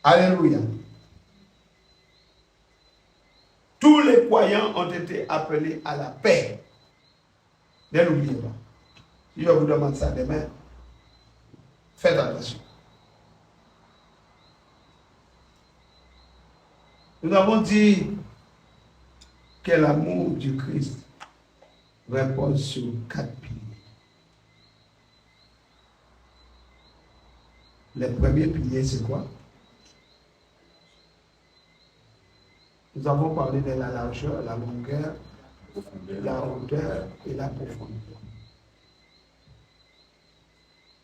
Alléluia. Tous les croyants ont été appelés à la paix. Ne l'oubliez pas. Si je vous demande ça demain, faites attention. Nous avons dit que l'amour du Christ repose sur 4 piliers. Le premier pilier, c'est quoi? Nous avons parlé de la largeur, la longueur, la hauteur et la profondeur.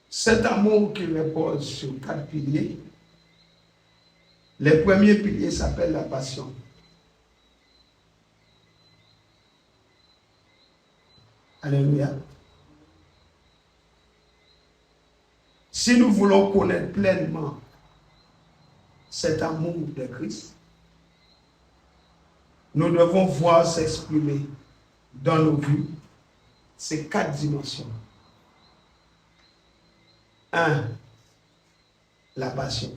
Cet amour qui repose sur 4 piliers, le premier pilier s'appelle la passion. Alléluia. Si nous voulons connaître pleinement cet amour de Christ, nous devons voir s'exprimer dans nos vies ces 4 dimensions. 1. La passion.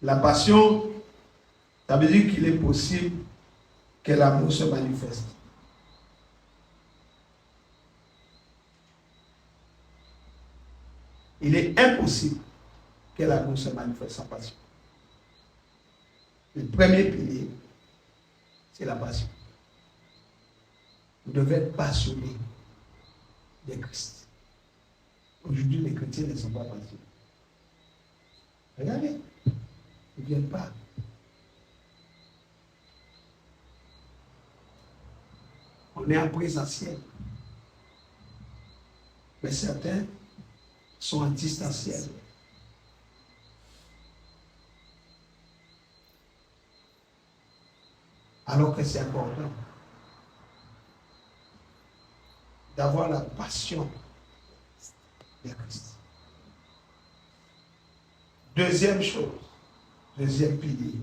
La passion, ça veut dire qu'il est possible que l'amour se manifeste. Il est impossible que l'amour se manifeste sans passion. Le premier pilier, c'est la passion. Vous devez être passionné de Christ. Aujourd'hui, les chrétiens ne sont pas passionnés. Regardez, ils ne viennent pas. On est en présentiel. Mais certains sont en distanciel. Alors que c'est important d'avoir la passion de Christ. Deuxième chose, deuxième pilier.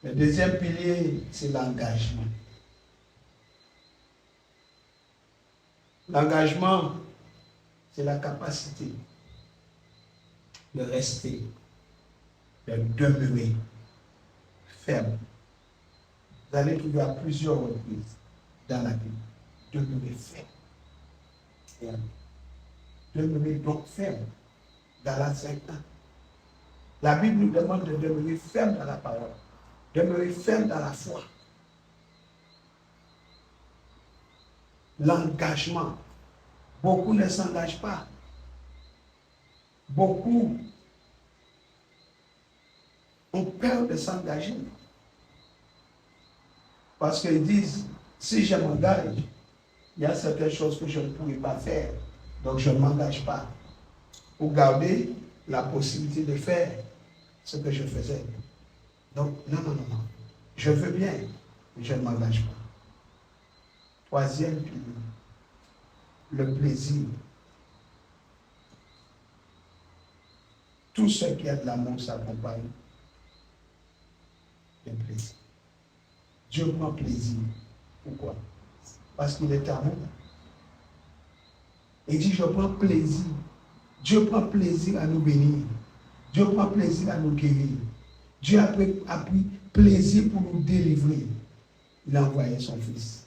Le deuxième pilier, c'est l'engagement. L'engagement, c'est la capacité de rester, de demeurer ferme. Vous allez trouver à plusieurs reprises dans la Bible, demeurer ferme. Demeurer donc ferme. Galates 5 ans. La Bible nous demande de demeurer ferme dans la parole, demeurer ferme dans la foi. L'engagement. Beaucoup ne s'engagent pas. Beaucoup ont peur de s'engager. Parce qu'ils disent, si je m'engage, il y a certaines choses que je ne pourrais pas faire. Donc je ne m'engage pas. Pour garder la possibilité de faire ce que je faisais. Donc, non. Je veux bien, mais je ne m'engage pas. Troisième pilier, le plaisir. Tout ce qui a de l'amour s'accompagne de plaisir. Dieu prend plaisir. Pourquoi? Parce qu'il est amour. Il dit, je prends plaisir. Dieu prend plaisir à nous bénir. Dieu prend plaisir à nous guérir. Dieu a pris plaisir pour nous délivrer. Il a envoyé son Fils.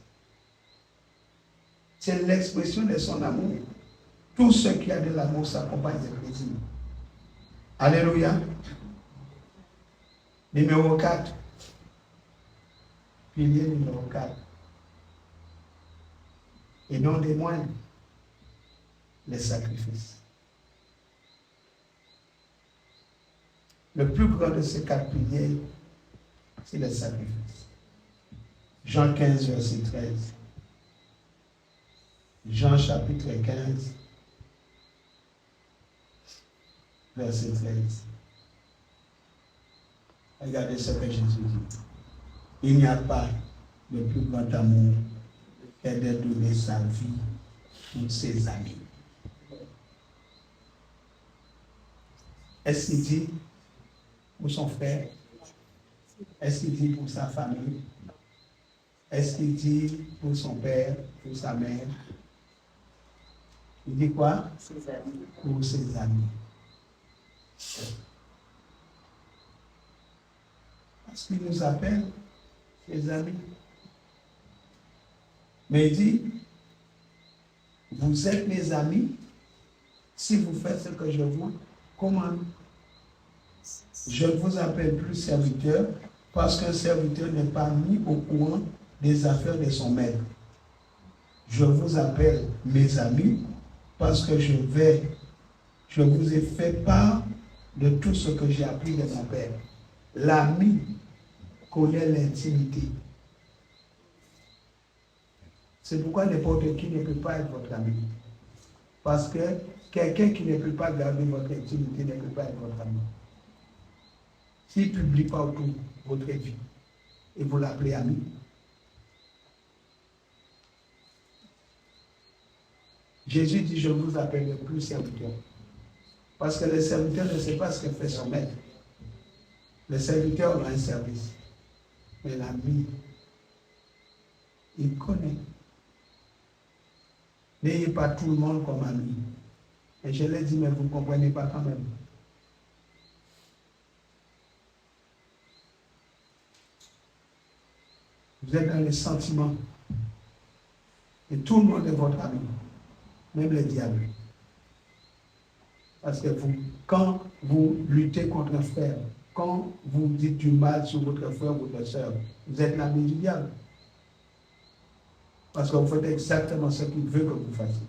C'est l'expression de son amour. Tout ce qui a de l'amour s'accompagne de plaisir. Alléluia. Numéro 4. Pilier numéro 4. Et non des moindres, les sacrifices. Le plus grand de ces 4 piliers, c'est le sacrifice. Jean 15, verset 13. Jean chapitre 15, verset 13. Regardez ce que Jésus dit. Il n'y a pas de plus grand amour que de donner sa vie pour ses amis. Est-ce qu'il dit pour son frère? Est-ce qu'il dit pour sa famille? Est-ce qu'il dit pour son père, pour sa mère? Il dit quoi? Pour ses amis. Parce qu'il nous appelle ses amis. Mais il dit, vous êtes mes amis si vous faites ce que je vous commande. Je ne vous appelle plus serviteur parce qu'un serviteur n'est pas mis au courant des affaires de son maître. Je vous appelle mes amis parce que je vous ai fait part de tout ce que j'ai appris de mon Père. L'ami connaît l'intimité. C'est pourquoi n'importe qui ne peut pas être votre ami. Parce que quelqu'un qui ne peut pas garder votre intimité ne peut pas être votre ami. S'il ne publie pas autour votre vie et vous l'appelez ami, Jésus dit, je ne vous appelle plus serviteur. Parce que le serviteur ne sait pas ce que fait son maître. Le serviteur a un service. Mais l'ami, il connaît. N'ayez pas tout le monde comme ami. Et je l'ai dit, mais vous ne comprenez pas quand même. Vous êtes dans les sentiments. Et tout le monde est votre ami. Même le diable. Parce que quand vous luttez contre un frère, quand vous dites du mal sur votre frère ou votre soeur, vous êtes l'ami du diable. Parce que vous faites exactement ce qu'il veut que vous fassiez.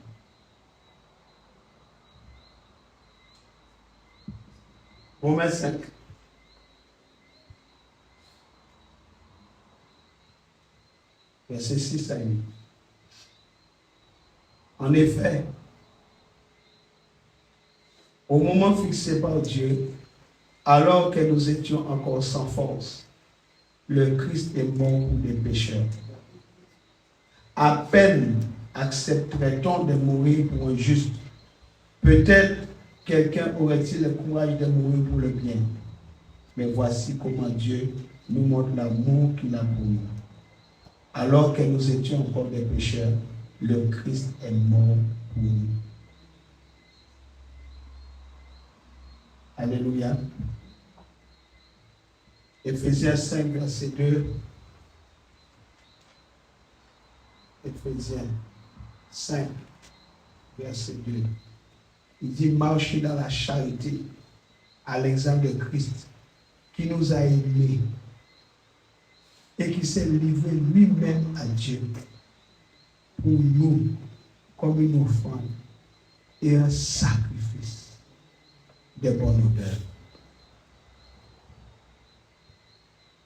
Romains 5. Verset 6 à 8. En effet, au moment fixé par Dieu, alors que nous étions encore sans force, le Christ est mort pour les pécheurs. À peine accepterait-on de mourir pour un juste. Peut-être quelqu'un aurait-il le courage de mourir pour le bien. Mais voici comment Dieu nous montre l'amour qu'il a pour nous. Alors que nous étions encore des pécheurs, le Christ est mort pour nous. Alléluia. Éphésiens 5, verset 2. Éphésiens 5, verset 2. Il dit, marchez dans la charité, à l'exemple de Christ, qui nous a aimés et qui s'est livré lui-même à Dieu pour nous, comme une offrande et un sacrifice de bonne odeur.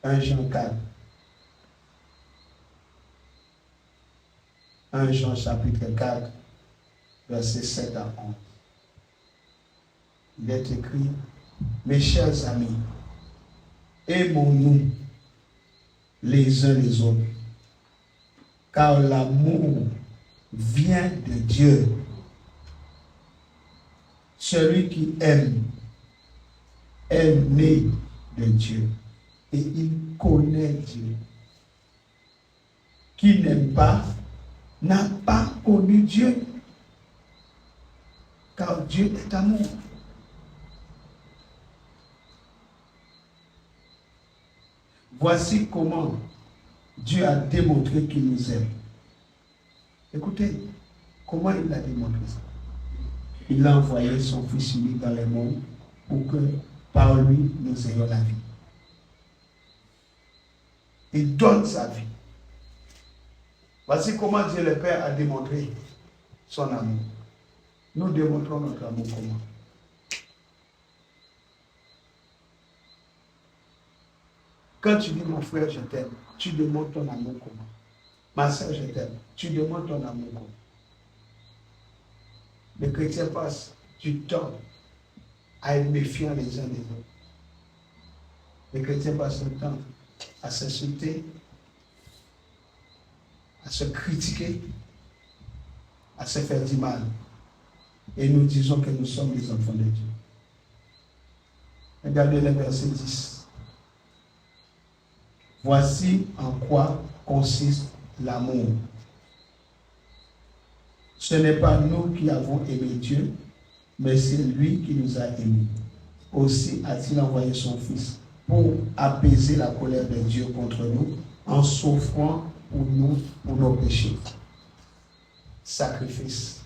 1 Jean 4. 1 Jean chapitre 4, verset 7 à 11. Il est écrit, mes chers amis, aimons-nous les uns les autres, car l'amour vient de Dieu. Celui qui aime est né de Dieu et il connaît Dieu. Qui n'aime pas n'a pas connu Dieu, car Dieu est amour. Voici comment Dieu a démontré qu'il nous aime. Écoutez, comment il a démontré ça? Il a envoyé son Fils unique dans le monde pour que par lui nous ayons la vie. Il donne sa vie. Voici comment Dieu le Père a démontré son amour. Nous démontrons notre amour comment? Quand tu dis mon frère, je t'aime, tu démontres ton amour comment? Ma soeur, je t'aime, tu démontres ton amour comment? Les chrétiens passent du temps à être méfiants les uns des autres. Les chrétiens passent le temps à s'insulter, à se critiquer, à se faire du mal. Et nous disons que nous sommes les enfants de Dieu. Regardez le verset 10. Voici en quoi consiste l'amour. Ce n'est pas nous qui avons aimé Dieu, mais c'est lui qui nous a aimés. Aussi a-t-il envoyé son Fils pour apaiser la colère de Dieu contre nous en souffrant pour nous, pour nos péchés. Sacrifice.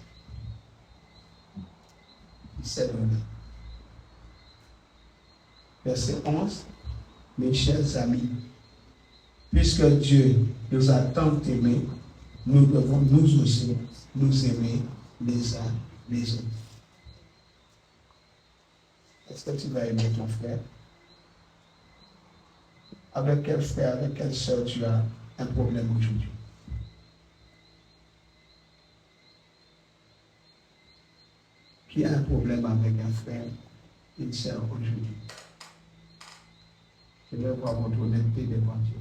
Il s'est donné. Verset 11. Mes chers amis, puisque Dieu nous a tant aimés, nous devons nous aussi nous aimer les uns les autres. Est-ce que tu vas aimer ton frère? Avec quel frère, avec quelle soeur tu as un problème aujourd'hui? Qui a un problème avec un frère, une soeur aujourd'hui? Je vais voir votre honnêteté devant Dieu.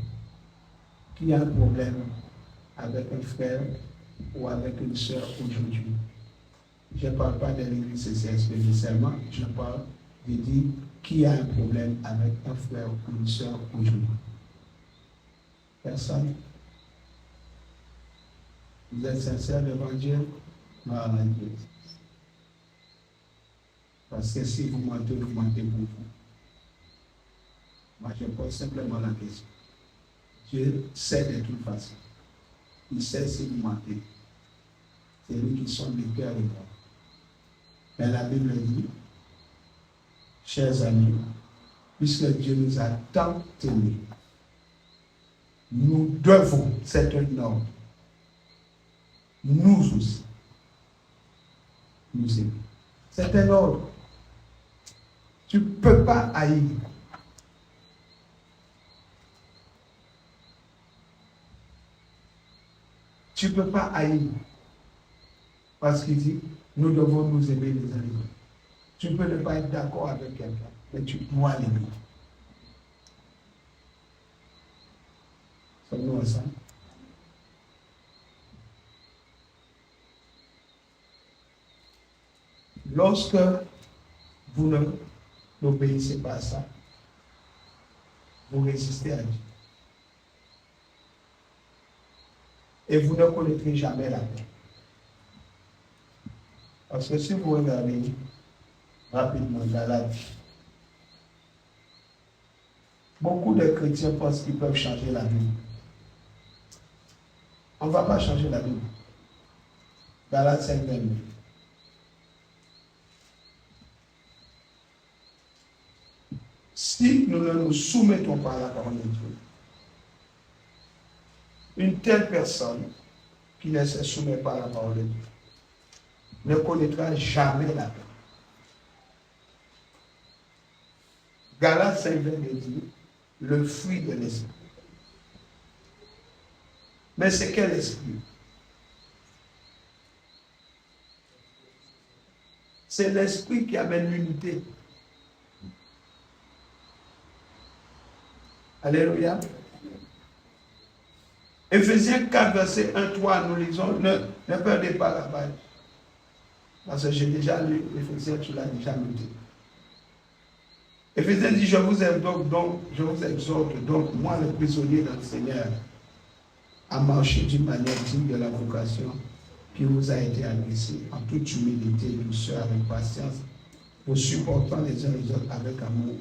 Qui a un problème avec un frère ou avec une soeur aujourd'hui? Je ne parle pas de l'église CCSP seulement, je parle de dire qui a un problème avec un frère ou une soeur aujourd'hui. Personne? Vous êtes sincère devant Dieu? Voilà Dieu. Parce que si vous mentez pour vous. Moi, je pose simplement la question. Dieu sait de toute façon. Il sait si vous mentez. C'est lui qui sonde les cœurs et moi. Mais la Bible dit, chers amis, puisque Dieu nous a tant aimés, nous devons, c'est un ordre, nous aussi, nous aimer. C'est un ordre. Tu ne peux pas haïr. Tu ne peux pas haïr. Parce qu'il dit, nous devons nous aimer les uns les autres. Tu peux ne pas être d'accord avec quelqu'un, mais tu dois l'aimer. Sommes-nous ensemble? Lorsque vous n'obéissez pas à ça, vous résistez à Dieu. Et vous ne connaîtrez jamais la paix. Parce que si vous regardez rapidement dans la vie, beaucoup de chrétiens pensent qu'ils peuvent changer la Bible. On ne va pas changer la Bible. Galates 5, 22. Si nous ne nous soumettons pas à la parole de Dieu, une telle personne qui ne se soumet pas à la parole de Dieu ne connaîtra jamais la paix. Galates 5, 22 dit le fruit de l'esprit. Mais c'est quel esprit? C'est l'esprit qui amène l'unité. Alléluia. Éphésiens 4, verset 1, 3, nous lisons, ne perdez pas la page. Parce que j'ai déjà lu Éphésiens, tu l'as déjà noté. Éphésiens dit, je vous aime donc, je vous exhorte donc, moi le prisonnier dans le Seigneur, à marcher d'une manière digne de la vocation qui vous a été adressée, en toute humilité, douceur, avec patience, vous supportant les uns les autres avec amour,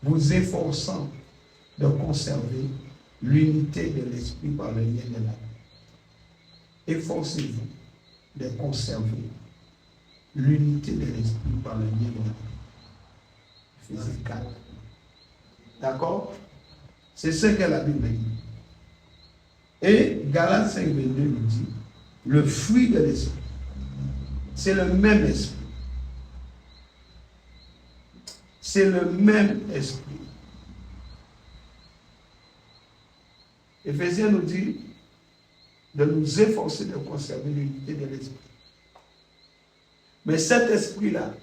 vous efforçant de conserver l'unité de l'esprit par le lien de la paix. Efforcez-vous de conserver l'unité de l'esprit par le lien de la paix. Éphésiens 4. D'accord? C'est ce que la Bible dit. Et Galates 5, 22 nous dit le fruit de l'esprit. C'est le même esprit. C'est le même esprit. Éphésiens nous dit de nous efforcer de conserver l'unité de l'esprit. Mais cet esprit-là,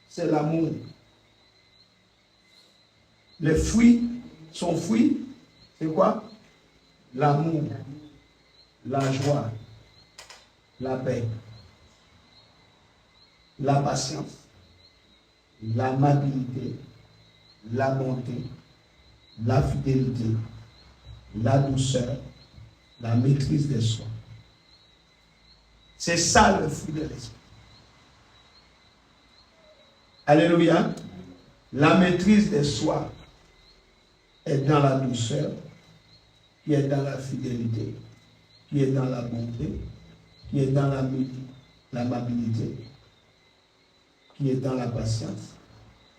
c'est l'amour. Les fruits, son fruit, c'est quoi? L'amour, la joie, la paix, la patience, l'amabilité, la bonté, la fidélité, la douceur, la maîtrise des soi. C'est ça le fruit de l'esprit. Alléluia. La maîtrise des soi est dans la douceur, qui est dans la fidélité, qui est dans la bonté, qui est dans l'amabilité, qui est dans la patience,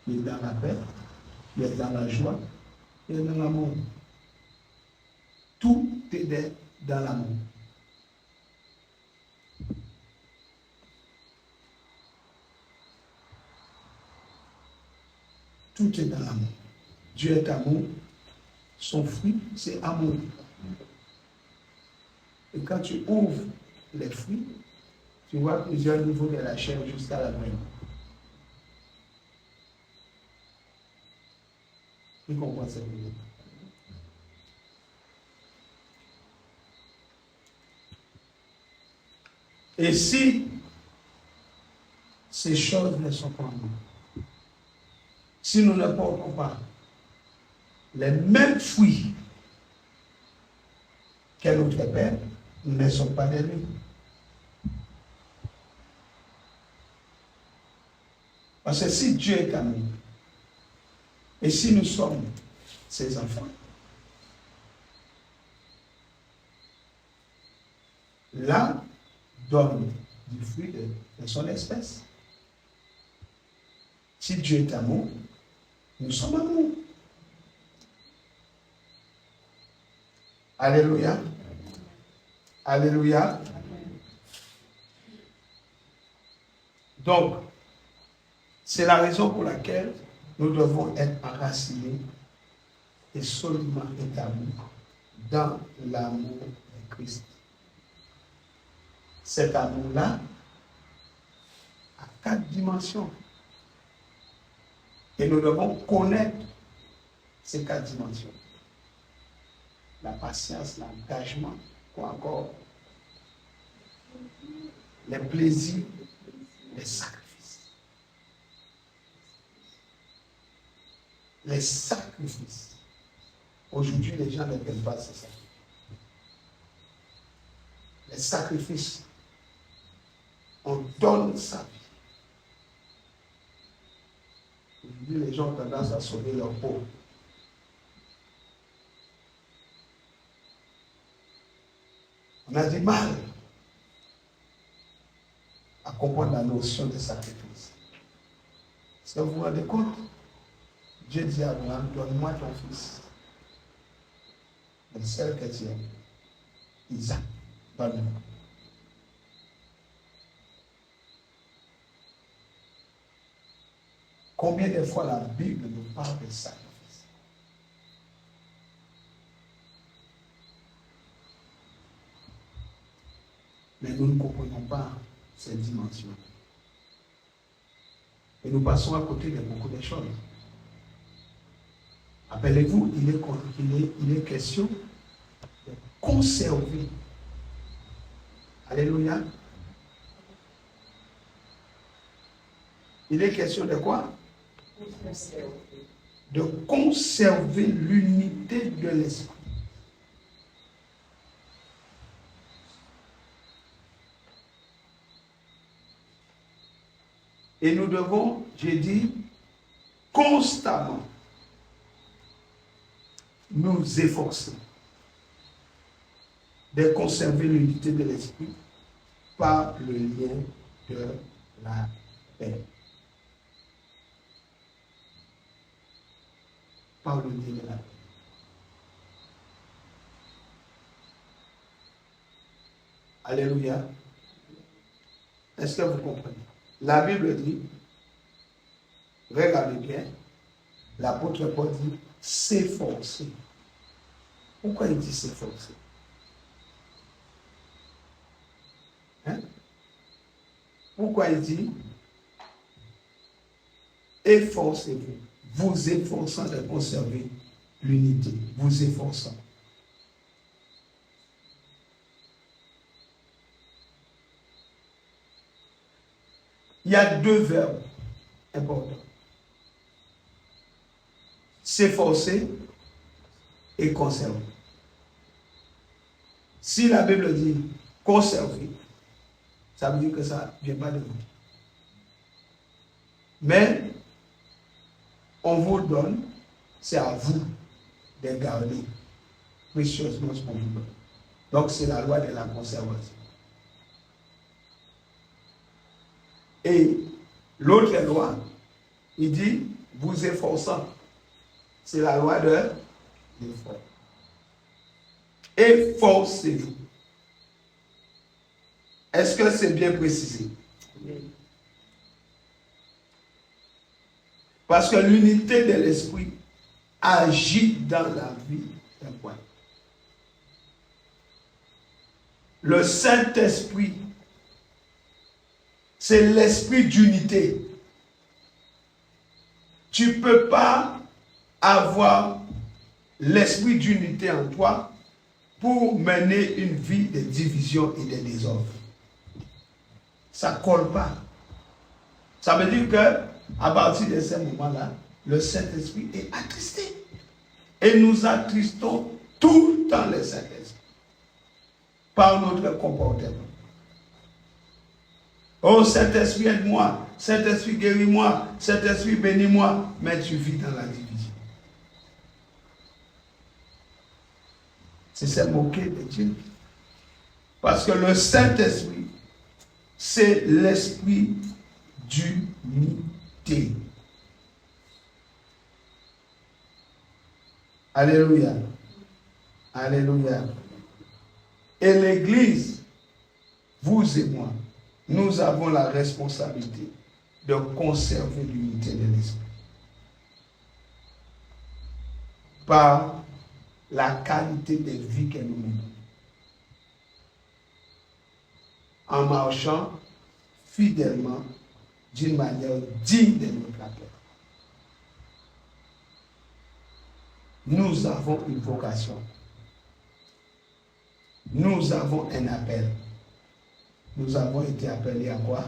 qui est dans la paix, qui est dans la joie, qui est dans l'amour. Tout est dans l'amour. Tout est dans l'amour. Dieu est amour. Son fruit, c'est amour. Et quand tu ouvres les fruits, tu vois plusieurs niveaux de la chair jusqu'à la graine. Tu comprends cette idée? Et si ces choses ne sont pas en nous, si nous ne portons pas les mêmes fruits que notre Père, nous ne sommes pas des lui. Parce que si Dieu est à nous, et si nous sommes ses enfants, l'âme donne du fruit de son espèce. Si Dieu est amour, nous sommes amour. Alléluia. Alléluia. Donc, c'est la raison pour laquelle nous devons être enracinés et solidement établis dans l'amour de Christ. Cet amour-là a 4 dimensions. Et nous devons connaître ces 4 dimensions. La patience, l'engagement, quoi encore? Les plaisirs, les sacrifices. Les sacrifices. Aujourd'hui, les gens ne veulent pas ces sacrifices. Les sacrifices. On donne sa vie. Aujourd'hui, les gens ont tendance à sauver leur peau. On a du mal à comprendre la notion de sacrifice. Est-ce que vous vous rendez compte? Dieu dit à Abraham, donne-moi ton fils. Le seul que tu aimes, Isaac, donne-moi. Combien de fois la Bible nous parle de sacrifice? Mais nous ne comprenons pas cette dimension. Et nous passons à côté de beaucoup de choses. Rappelez-vous, il est question de conserver. Alléluia. Il est question de quoi? De conserver l'unité de l'esprit. Et nous devons, j'ai dit, constamment nous efforcer de conserver l'unité de l'esprit par le lien de la paix. Par le lien de la paix. Alléluia. Est-ce que vous comprenez? La Bible dit, regardez bien, l'apôtre Paul dit s'efforcer. Pourquoi il dit s'efforcer? Hein? Pourquoi il dit efforcez-vous, vous efforçant de conserver l'unité, vous efforçant. Il y a 2 verbes importants. S'efforcer et conserver. Si la Bible dit conserver, ça veut dire que ça ne vient pas de vous. Mais on vous le donne, c'est à vous de garder précieusement ce qu'on vous donne. Donc c'est la loi de la conservation. Et l'autre loi, il dit, vous efforçant. C'est la loi de l'effort. Efforcez-vous. Est-ce que c'est bien précisé? Oui. Parce que l'unité de l'esprit agit dans la vie d'un point. Le Saint-Esprit, c'est l'esprit d'unité. Tu ne peux pas avoir l'esprit d'unité en toi pour mener une vie de division et de désordre. Ça ne colle pas. Ça veut dire que à partir de ce moment-là, le Saint-Esprit est attristé. Et nous attristons tout le temps le Saint-Esprit par notre comportement. Oh Saint-Esprit, aide-moi. Saint-Esprit, guéris-moi. Saint-Esprit, bénis-moi. Mais tu vis dans la division. C'est se moquer de Dieu. Parce que le Saint-Esprit, c'est l'esprit d'unité. Alléluia. Alléluia. Et l'Église, vous et moi, nous avons la responsabilité de conserver l'unité de l'esprit par la qualité de vie que nous menons. En marchant fidèlement d'une manière digne de notre appel. Nous avons une vocation. Nous avons un appel. Nous avons été appelés à quoi?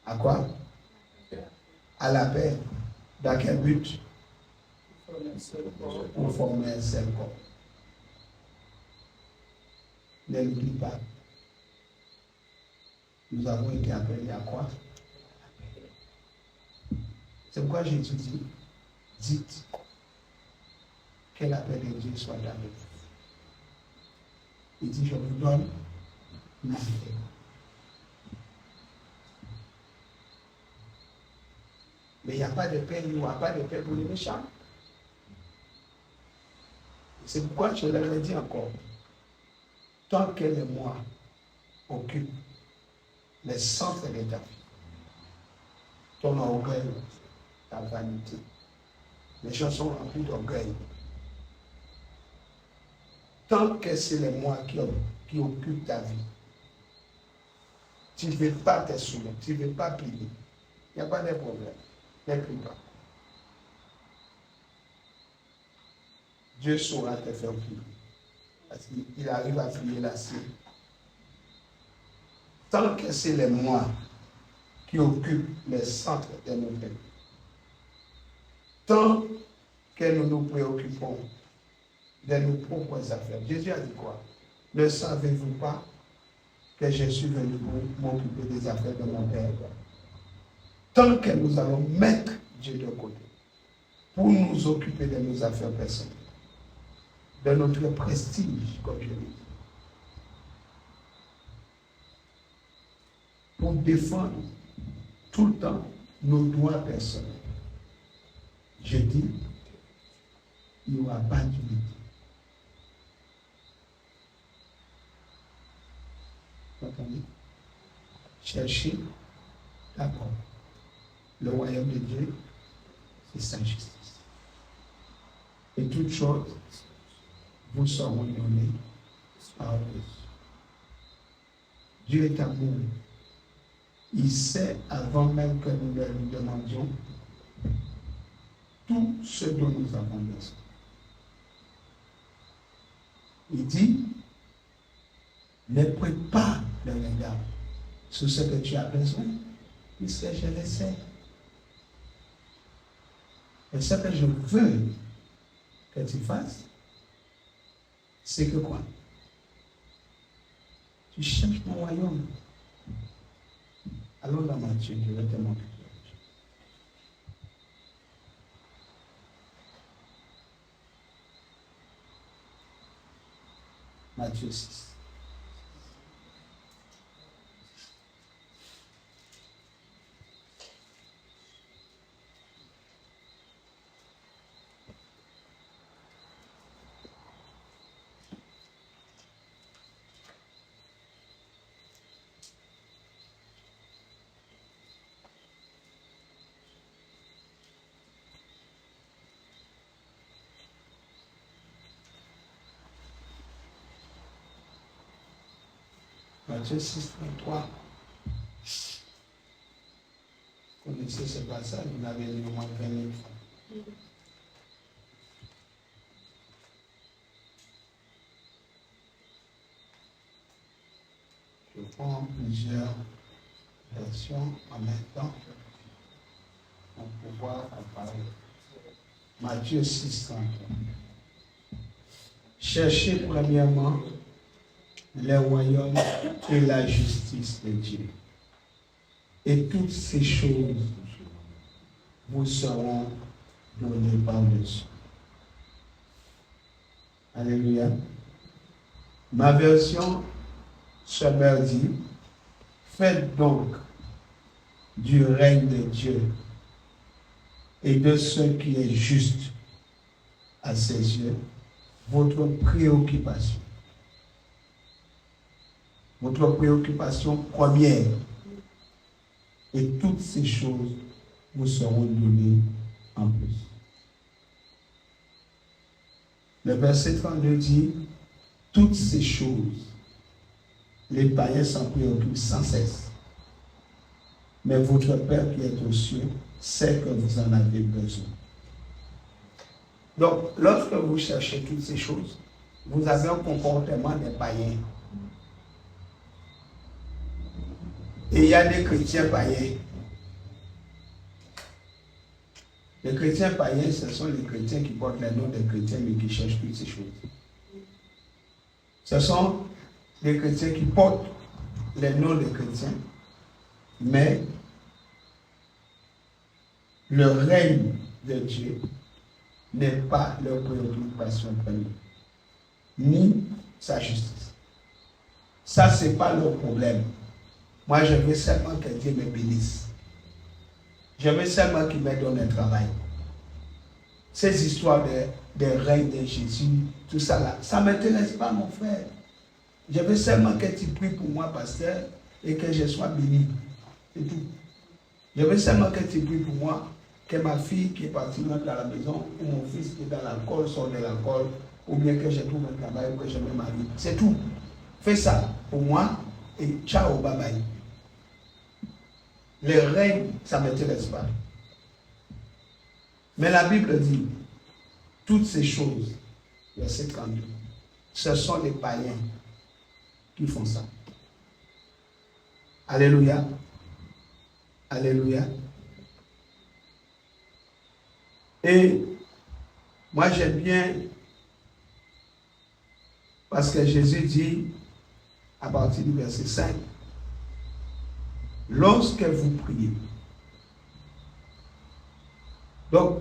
À quoi? À la paix. Dans quel but? Pour former un seul corps. Ne l'oublie pas. Nous avons été appelés à quoi? C'est pourquoi Jésus dit, dites que l'appel de Dieu soit avec vous. Il dit, je vous donne ma paix. Mais il n'y a pas de paix, il n'y aura pas de paix pour les méchants. C'est pourquoi je leur ai dit encore, tant que le moi occupe le centre de ta vie, ton orgueil, ta vanité, les gens sont remplis d'orgueil. Tant que c'est le moi qui occupe ta vie, tu ne veux pas te soumettre, tu ne veux pas plier. Il n'y a pas de problème. Ne plie pas. Dieu saura te faire plier. Parce qu'il arrive à plier l'acier. Tant que c'est le moi qui occupe le centre de nos vies, tant que nous nous préoccupons de nos propres affaires. Jésus a dit quoi? Ne savez-vous pas que je suis venu pour m'occuper des affaires de mon Père? Tant que nous allons mettre Dieu de côté pour nous occuper de nos affaires personnelles, de notre prestige, comme je l'ai dit, pour défendre tout le temps nos droits personnels, je dis, il n'y aura pas d'unité. Vous entendez? Cherchez d'abord le royaume de Dieu et sa justice. Et toutes choses vous seront données par Dieu. Dieu est amour. Il sait avant même que nous le lui demandions tout ce dont nous avons besoin. Il dit, ne prête pas le regard sur ce que tu as besoin, puisque je le sais. Et ce que je veux que tu fasses, c'est que quoi? Tu cherches mon royaume. Allons dans Matthieu, je vais te montrer. Matthieu 6. Matthieu 6, 33. Vous connaissez ce passage, vous l'avez lu au moins 20 000 fois. Je prends plusieurs versions en même temps pour pouvoir comparer. Matthieu 6, 33. Cherchez premièrement le royaume et la justice de Dieu. Et toutes ces choses vous seront données par-dessus. Alléluia. Ma version Sommer dit, faites donc du règne de Dieu et de ce qui est juste à ses yeux, votre préoccupation. Votre préoccupation première. Et toutes ces choses vous seront données en plus. Le verset 32 dit, toutes ces choses, les païens s'en préoccupent sans cesse. Mais votre Père qui est aux cieux sait que vous en avez besoin. Donc, lorsque vous cherchez toutes ces choses, vous avez un comportement des païens. Et il y a des chrétiens païens. Les chrétiens païens, ce sont les chrétiens qui portent les noms des chrétiens mais qui cherchent toutes ces choses. Ce sont les chrétiens qui portent les noms des chrétiens, mais le règne de Dieu n'est pas leur préoccupation première, ni sa justice. Ça, ce n'est pas leur problème. Moi, je veux seulement que Dieu me bénisse. Je veux seulement qu'il me donne un travail. Ces histoires de règne de Jésus, tout ça là, ça ne m'intéresse pas, mon frère. Je veux seulement que tu pries pour moi, pasteur, et que je sois béni. C'est tout. Je veux seulement que tu pries pour moi, que ma fille qui est partie dans la maison, ou mon fils qui est dans l'alcool sorte de l'alcool, ou bien que je trouve un travail, ou que je me marie. C'est tout. Fais ça pour moi, et ciao, bye bye. Le règne, ça ne m'intéresse pas. Mais la Bible dit, toutes ces choses, verset 32, ce sont les païens qui font ça. Alléluia. Alléluia. Et moi j'aime bien, parce que Jésus dit, à partir du verset 5, lorsque vous priez. Donc,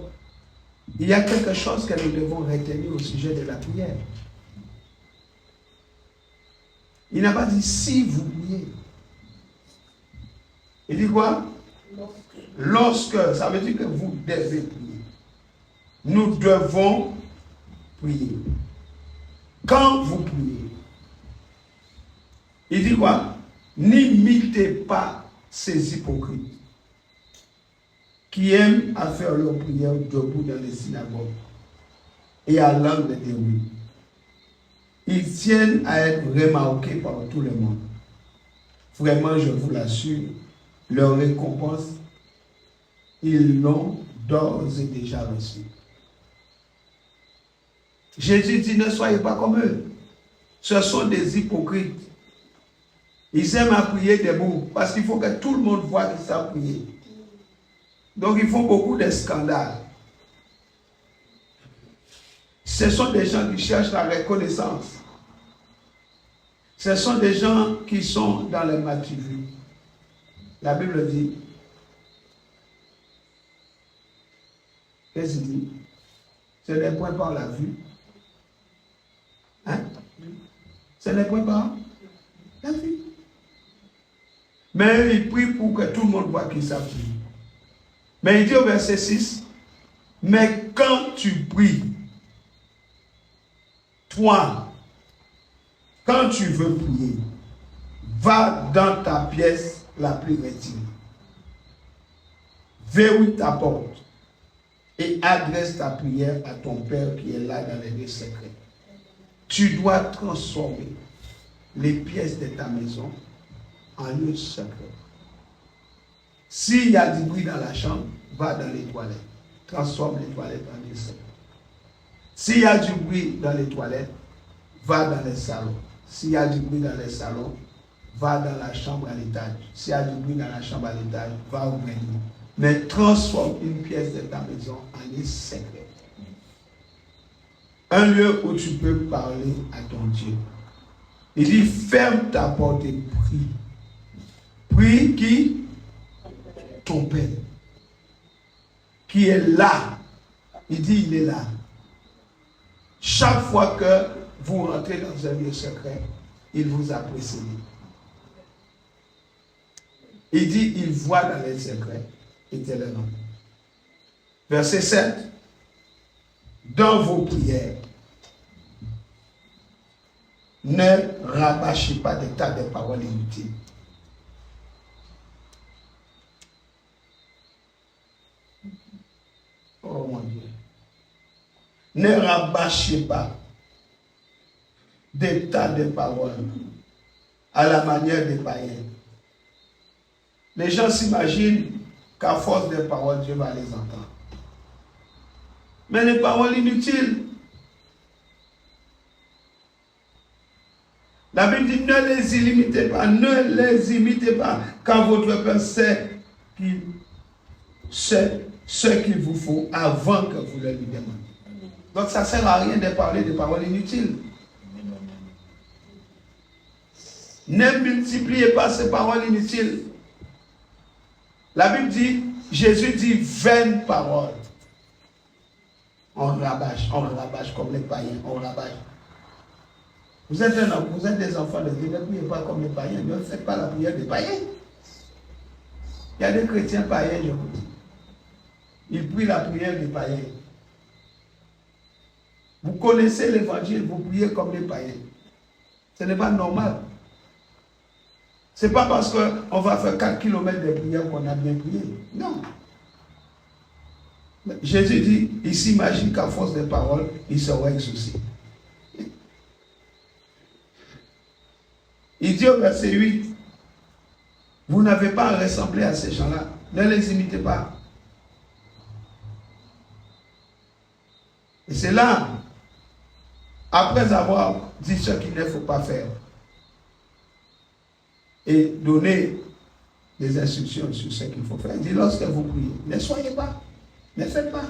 il y a quelque chose que nous devons retenir au sujet de la prière. Il n'a pas dit si vous priez. Il dit quoi? Lorsque, ça veut dire que vous devez prier. Nous devons prier. Quand vous priez. Il dit quoi? N'imitez pas ces hypocrites qui aiment à faire leur prière debout dans les synagogues et à l'angle des rues. Ils tiennent à être remarqués par tout le monde. Vraiment, je vous l'assure, leur récompense, ils l'ont d'ores et déjà reçue. Jésus dit, ne soyez pas comme eux. Ce sont des hypocrites. Ils aiment à prier debout parce qu'il faut que tout le monde voit qu'ils savent prier. Donc ils font beaucoup de scandales. Ce sont des gens qui cherchent la reconnaissance. Ce sont des gens qui sont dans les mal-vus. La Bible dit, qu'est-ce qu'il dit? Ce n'est point par la vue. Hein? Ce n'est point par la vue. Mais il prie pour que tout le monde voit qu'il savent prier. Mais il dit au verset 6, mais quand tu pries, toi, quand tu veux prier, va dans ta pièce la plus retirée. Verrouille ta porte et adresse ta prière à ton Père qui est là dans les lieux secrets. Tu dois transformer les pièces de ta maison en lieu secret. S'il y a du bruit dans la chambre, va dans les toilettes. Transforme les toilettes en lieu secret. S'il y a du bruit dans les toilettes, va dans les salons. S'il y a du bruit dans les salons, va dans la chambre à l'étage. S'il y a du bruit dans la chambre à l'étage, va au grenier. Mais transforme une pièce de ta maison en lieu secret. Un lieu où tu peux parler à ton Dieu. Il dit, ferme ta porte et prie. Prie qui? Ton Père. Qui est là. Il dit, il est là. Chaque fois que vous rentrez dans un lieu secret, il vous a précédé. Il dit, il voit dans les secrets éternellement. Verset 7. Dans vos prières, ne rabâchez pas des tas de paroles inutiles. Oh mon Dieu. Ne rabâchez pas des tas de paroles à la manière des païens. Les gens s'imaginent qu'à force des paroles, Dieu va les entendre. Mais les paroles inutiles, la Bible dit ne les imitez pas, ne les imitez pas, car votre Père sait ce qu'il vous faut avant que vous le lui demandiez. Donc ça ne sert à rien de parler de paroles inutiles. Ne multipliez pas ces paroles inutiles. La Bible dit, Jésus dit vaines paroles. On rabâche comme les païens, on rabâche. Vous êtes des enfants de Dieu, ne priez pas comme les païens, ne faites pas la prière des païens. Il y a des chrétiens païens, je vous dis. Ils prient la prière des païens. Vous connaissez l'évangile, vous priez comme les païens. Ce n'est pas normal. Ce n'est pas parce qu'on va faire 4 km de prière qu'on a bien prié. Non. Jésus dit, il s'imagine qu'à force de paroles, il sera exaucé. Il dit au verset 8, vous n'avez pas à ressembler à ces gens-là. Ne les imitez pas. Et c'est là, après avoir dit ce qu'il ne faut pas faire, et donner des instructions sur ce qu'il faut faire, il dit lorsque vous priez, ne soyez pas. Ne faites pas.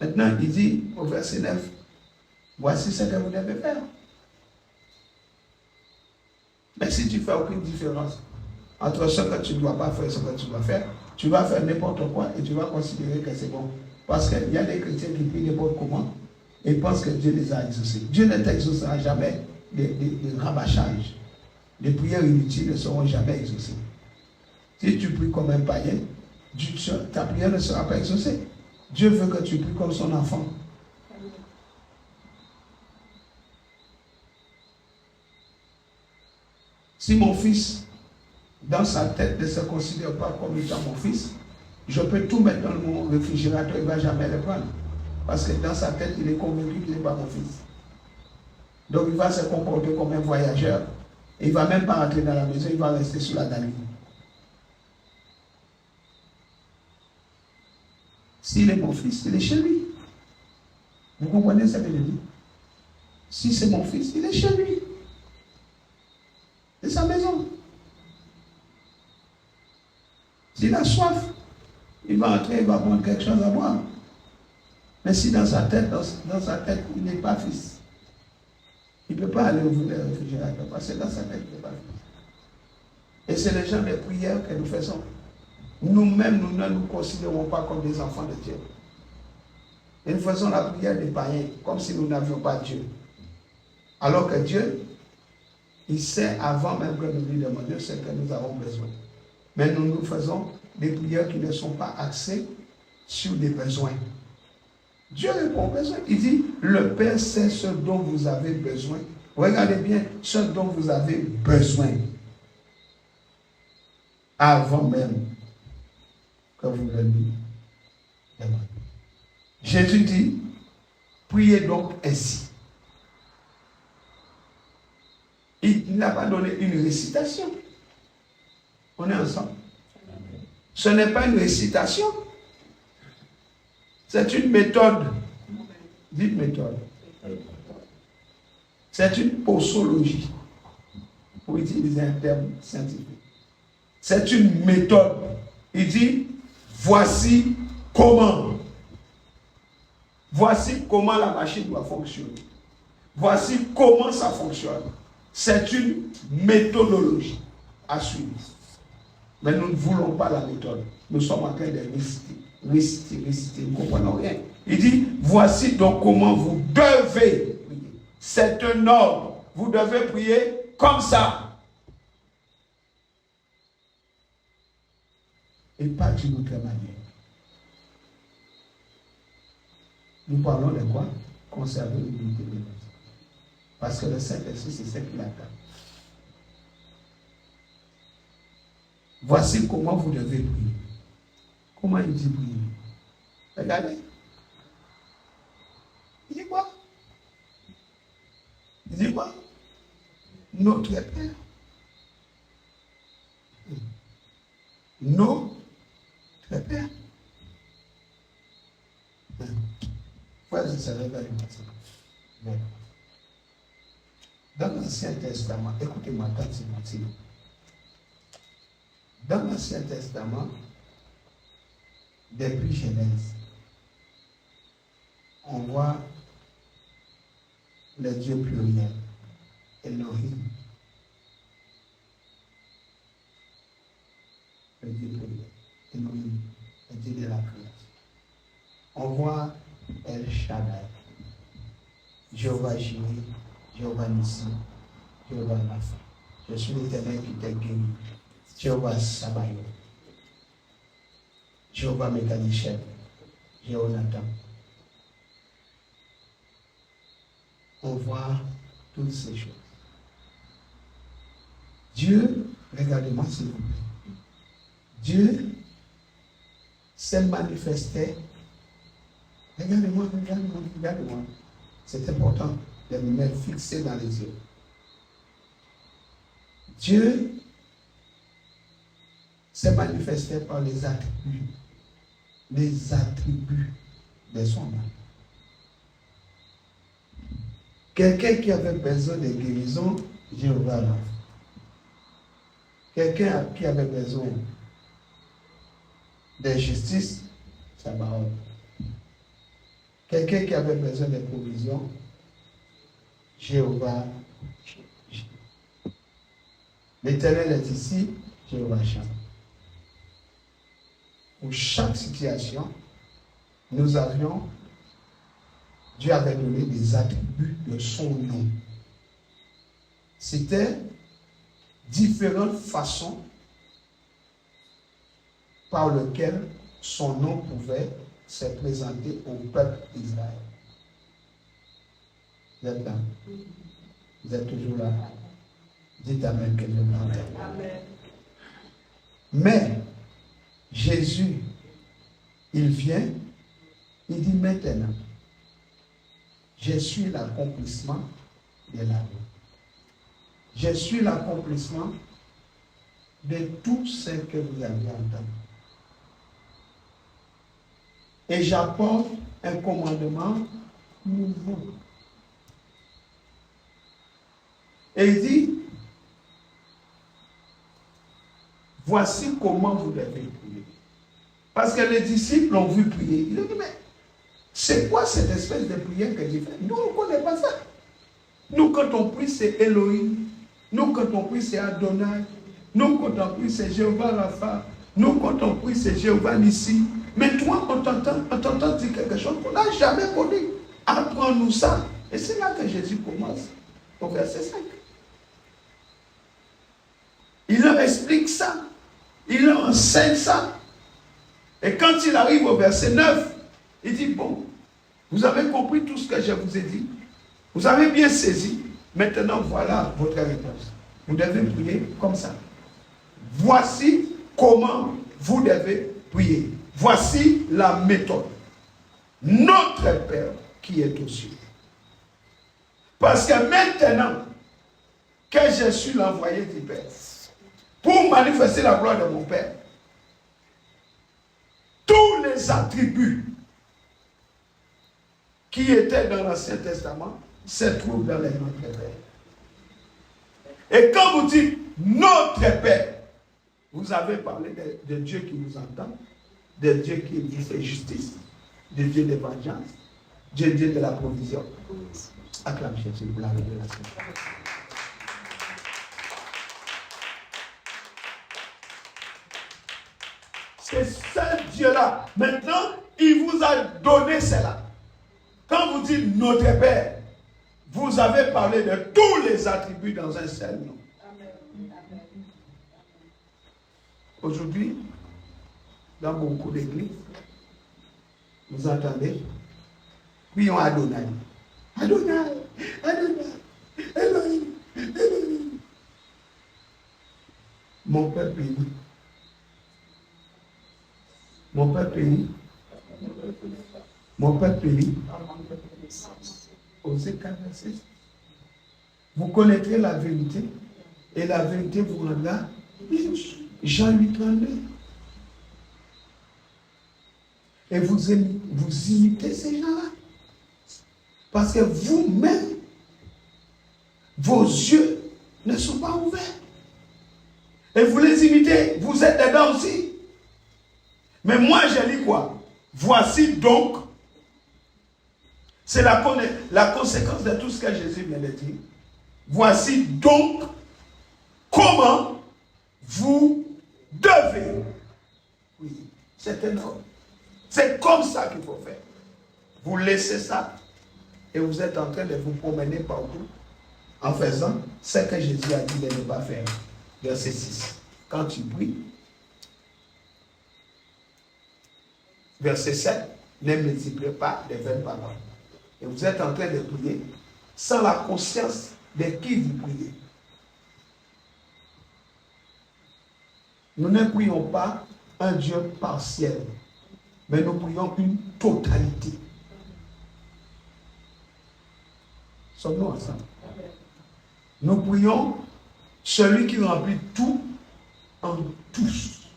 Maintenant, il dit au verset 9, voici ce que vous devez faire. Mais si tu ne fais aucune différence entre ce que tu ne dois pas faire et ce que tu dois faire, tu vas faire n'importe quoi et tu vas considérer que c'est bon. Parce qu'il y a des chrétiens qui prient n'importe comment et pensent que Dieu les a exaucés. Dieu ne t'exaucera jamais des rabâchages. Les prières inutiles ne seront jamais exaucées. Si tu pries comme un païen, ta prière ne sera pas exaucée. Dieu veut que tu pries comme son enfant. Si mon fils, dans sa tête, ne se considère pas comme étant mon fils, je peux tout mettre dans mon réfrigérateur, il ne va jamais le prendre. Parce que dans sa tête, il est convaincu qu'il n'est pas mon fils. Donc il va se comporter comme un voyageur. Et il ne va même pas rentrer dans la maison, il va rester sur la galerie. S'il est mon fils, il est chez lui. Vous comprenez ce que je dis? Si c'est mon fils, il est chez lui. C'est sa maison. S'il a soif, il va entrer, il va prendre quelque chose à boire. Mais si dans sa tête, il n'est pas fils, il ne peut pas aller ouvrir le réfrigérateur parce que dans sa tête, il n'est pas fils. Et c'est le genre de prière que nous faisons. Nous-mêmes, nous ne nous considérons pas comme des enfants de Dieu. Et nous faisons la prière des païens, comme si nous n'avions pas Dieu. Alors que Dieu, il sait avant même que nous lui demandions ce que nous avons besoin. Mais nous faisons des prières qui ne sont pas axées sur des besoins. Dieu répond aux besoins. Il dit, le Père sait ce dont vous avez besoin. Regardez bien ce dont vous avez besoin. Avant même que vous le lui demandez. Jésus dit, priez donc ainsi. Il n'a pas donné une récitation. On est ensemble. Ce n'est pas une récitation. C'est une méthode. Dites méthode. C'est une posologie. Pour utiliser un terme scientifique. C'est une méthode. Il dit, voici comment. Voici comment la machine doit fonctionner. Voici comment ça fonctionne. C'est une méthodologie à suivre. Mais nous ne voulons pas la méthode. Nous sommes en train de réciter. Nous ne comprenons rien. Il dit, voici donc comment vous devez prier. C'est un ordre. Vous devez prier comme ça. Et pas d'une autre manière. Nous parlons de quoi? Conserver l'unité de l'Église. Parce que le Saint-Esprit, c'est ce qui l'attend. Voici comment vous devez prier. Comment il dit prier? Regardez. Il dit quoi? Il dit quoi? Notre Père. Notre Père. Frère, je savais pas le matin. Dans l'Ancien Testament, écoutez-moi attentivement. Dans l'Ancien Testament, depuis Genèse, on voit le Dieu pluriel, Elohim. Le Dieu pluriel, Elohim, le Dieu de la création. On voit El Shaddai, Jéhovah Jireh, Jéhovah Nissi, Jéhovah Rapha. Je suis l'Éternel qui t'a guéri. Jéhovah Sabaoth, Jéhovah Mécanicien, Jéhovah Nathan. On voit toutes ces choses. Dieu, regardez-moi s'il vous plaît. Dieu s'est manifesté. Regardez-moi. C'est important de me mettre fixé dans les yeux. Dieu s'est manifesté par les attributs de son âme. Quelqu'un qui avait besoin de guérison, Jéhovah Rapha. Quelqu'un qui avait besoin de justice, Sabaoth. Quelqu'un qui avait besoin de provision, Jéhovah. L'Éternel est ici, Jéhovah Shammah. Pour chaque situation, Dieu avait donné des attributs de son nom. C'était différentes façons par lesquelles son nom pouvait se présenter au peuple d'Israël. Vous êtes là? Vous êtes toujours là? Dites Amen, que Dieu vous entende. Amen. Mais Jésus, il vient, il dit maintenant, je suis l'accomplissement de la loi. Je suis l'accomplissement de tout ce que vous avez entendu. Et j'apporte un commandement nouveau. Et il dit, voici comment vous devez prier. Parce que les disciples ont vu prier. Ils ont dit, mais c'est quoi cette espèce de prière que Dieu fait? Nous, on ne connaît pas ça. Nous, quand on prie, c'est Elohim. Nous, quand on prie, c'est Adonai. Nous, quand on prie, c'est Jéhovah Rapha. Nous, quand on prie, c'est Jéhovah Nissi. Mais toi, on t'entend dire quelque chose qu'on n'a jamais connu. Apprends-nous ça. Et c'est là que Jésus commence, au verset 5. Il leur explique ça. Il leur enseigne ça. Et quand il arrive au verset 9, il dit, bon, vous avez compris tout ce que je vous ai dit. Vous avez bien saisi. Maintenant, voilà votre réponse. Vous devez prier comme ça. Voici comment vous devez prier. Voici la méthode. Notre Père qui est aux cieux. Parce que maintenant que je suis l'envoyé du Père, pour manifester la gloire de mon Père, tous les attributs qui étaient dans l'Ancien Testament se trouvent dans les Notre Père. Et quand vous dites Notre Père, vous avez parlé de Dieu qui vous entend, de Dieu qui vous fait justice, de Dieu de vengeance, de Dieu de la provision. Acclame Jésus pour la révélation. C'est ce Dieu-là. Maintenant, il vous a donné cela. Quand vous dites Notre Père, vous avez parlé de tous les attributs dans un seul nom. Aujourd'hui, dans beaucoup d'églises, vous entendez, Prions Adonai. Adonai, Adonai, Elohim, Elohim. Mon Père béni. Mon Père béni. Mon Père béni. Osée 46. Vous connaîtrez la vérité et la vérité vous rendra riche. Jean 8, 32. Et vous imitez ces gens-là. Parce que vous-même, vos yeux ne sont pas ouverts. Et vous les imitez, vous êtes dedans aussi. Mais moi, j'ai dit quoi? Voici donc, c'est la conséquence de tout ce que Jésus vient de dire. Voici donc comment vous devez. Oui, c'est énorme. C'est comme ça qu'il faut faire. Vous laissez ça et vous êtes en train de vous promener partout en faisant ce que Jésus a dit de ne pas faire. Verset 6. Quand tu pries, verset 7, ne multipliez pas les vaines paroles. Et vous êtes en train de prier sans la conscience de qui vous priez. Nous ne prions pas un Dieu partiel, mais nous prions une totalité. Sommes-nous ensemble? Nous prions celui qui remplit tout en tous.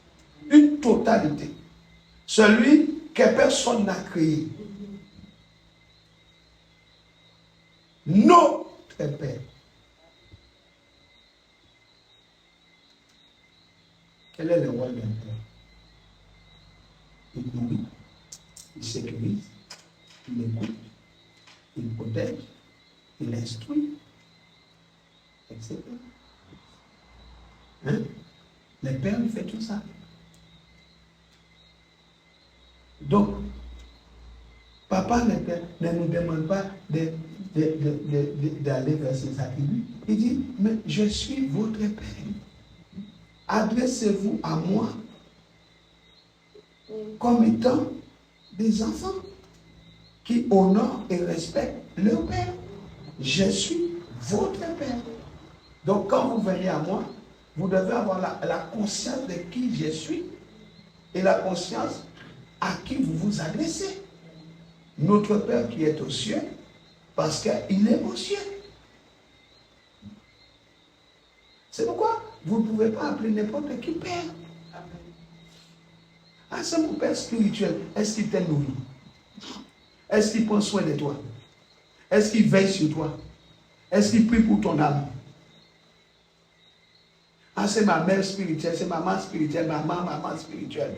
Une totalité. Celui que personne n'a créé. Notre Père. Quel est le rôle d'un Père? Il nourrit, il sécurise, il écoute, il protège, il instruit, etc. Hein? Le Père lui fait tout ça. Donc, papa ne nous demande pas d'aller vers ses attributs. Il dit, mais je suis votre Père. Adressez-vous à moi comme étant des enfants qui honorent et respectent leur Père. Je suis votre Père. Donc quand vous venez à moi, vous devez avoir la conscience de qui je suis et la conscience à qui vous vous adressez. Notre Père qui est aux cieux, parce qu'il est aux cieux. C'est pourquoi vous ne pouvez pas appeler n'importe qui Père. Ah, c'est mon Père spirituel. Est-ce qu'il t'a nourri? Est-ce qu'il prend soin de toi? Est-ce qu'il veille sur toi? Est-ce qu'il prie pour ton âme? Ah, c'est ma mère spirituelle, c'est maman spirituelle, maman spirituelle.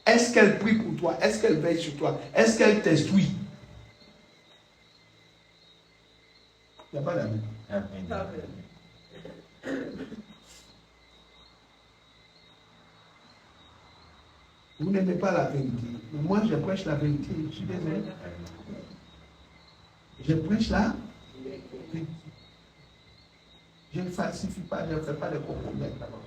Est-ce qu'elle prie pour toi? Est-ce qu'elle veille sur toi? Est-ce qu'elle t'instruit? Il n'y a pas d'amour. Vous n'aimez pas la vérité. Mais moi, je prêche la vérité. Je suis désolé. Je prêche la vérité. Je ne falsifie pas, je ne fais pas de compromis avec la parole.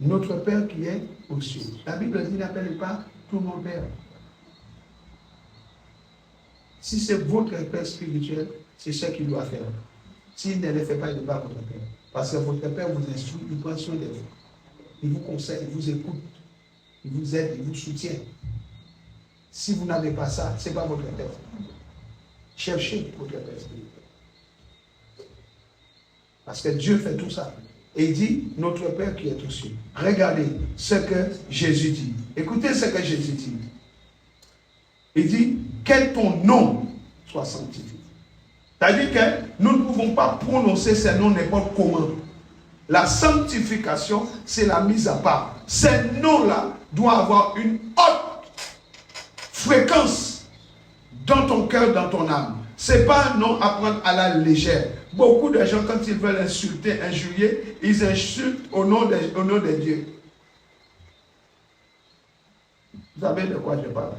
Notre Père qui est aux cieux. La Bible dit, n'appelle pas tout mon Père. Si c'est votre Père spirituel, c'est ce qu'il doit faire. S'il ne le fait pas, il n'est pas votre Père. Parce que votre Père vous instruit, il prend soin de vous. Il vous conseille, il vous écoute, il vous aide, il vous soutient. Si vous n'avez pas ça, ce n'est pas votre Père. Cherchez votre Père spirituel. Parce que Dieu fait tout ça. Et il dit, notre Père qui est aux cieux. Regardez ce que Jésus dit. Écoutez ce que Jésus dit. Il dit, que ton nom soit sanctifié. C'est-à-dire que nous ne pouvons pas prononcer ces noms n'importe comment. La sanctification, c'est la mise à part. Ces noms-là doivent avoir une haute fréquence dans ton cœur, dans ton âme. Ce n'est pas un nom à prendre à la légère. Beaucoup de gens, quand ils veulent insulter, injurier, ils insultent au nom de Dieu. Vous savez de quoi je parle?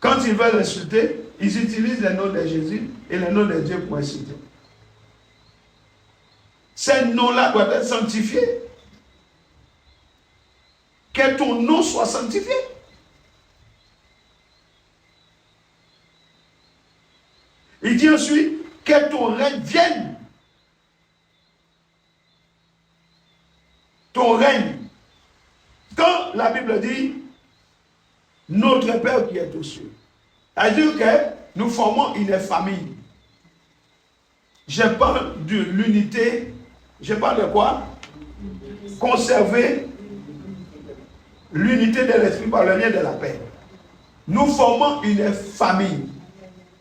Quand ils veulent insulter, ils utilisent le nom de Jésus et le nom de Dieu pour insulter. Ces noms-là doivent être sanctifiés. Que ton nom soit sanctifié. ensuite, que ton règne vienne. Ton règne. Quand la Bible dit notre Père qui est aux cieux, c'est-à-dire que nous formons une famille. Je parle de l'unité. Je parle de quoi? Conserver l'unité de l'esprit par le lien de la paix. Nous formons une famille.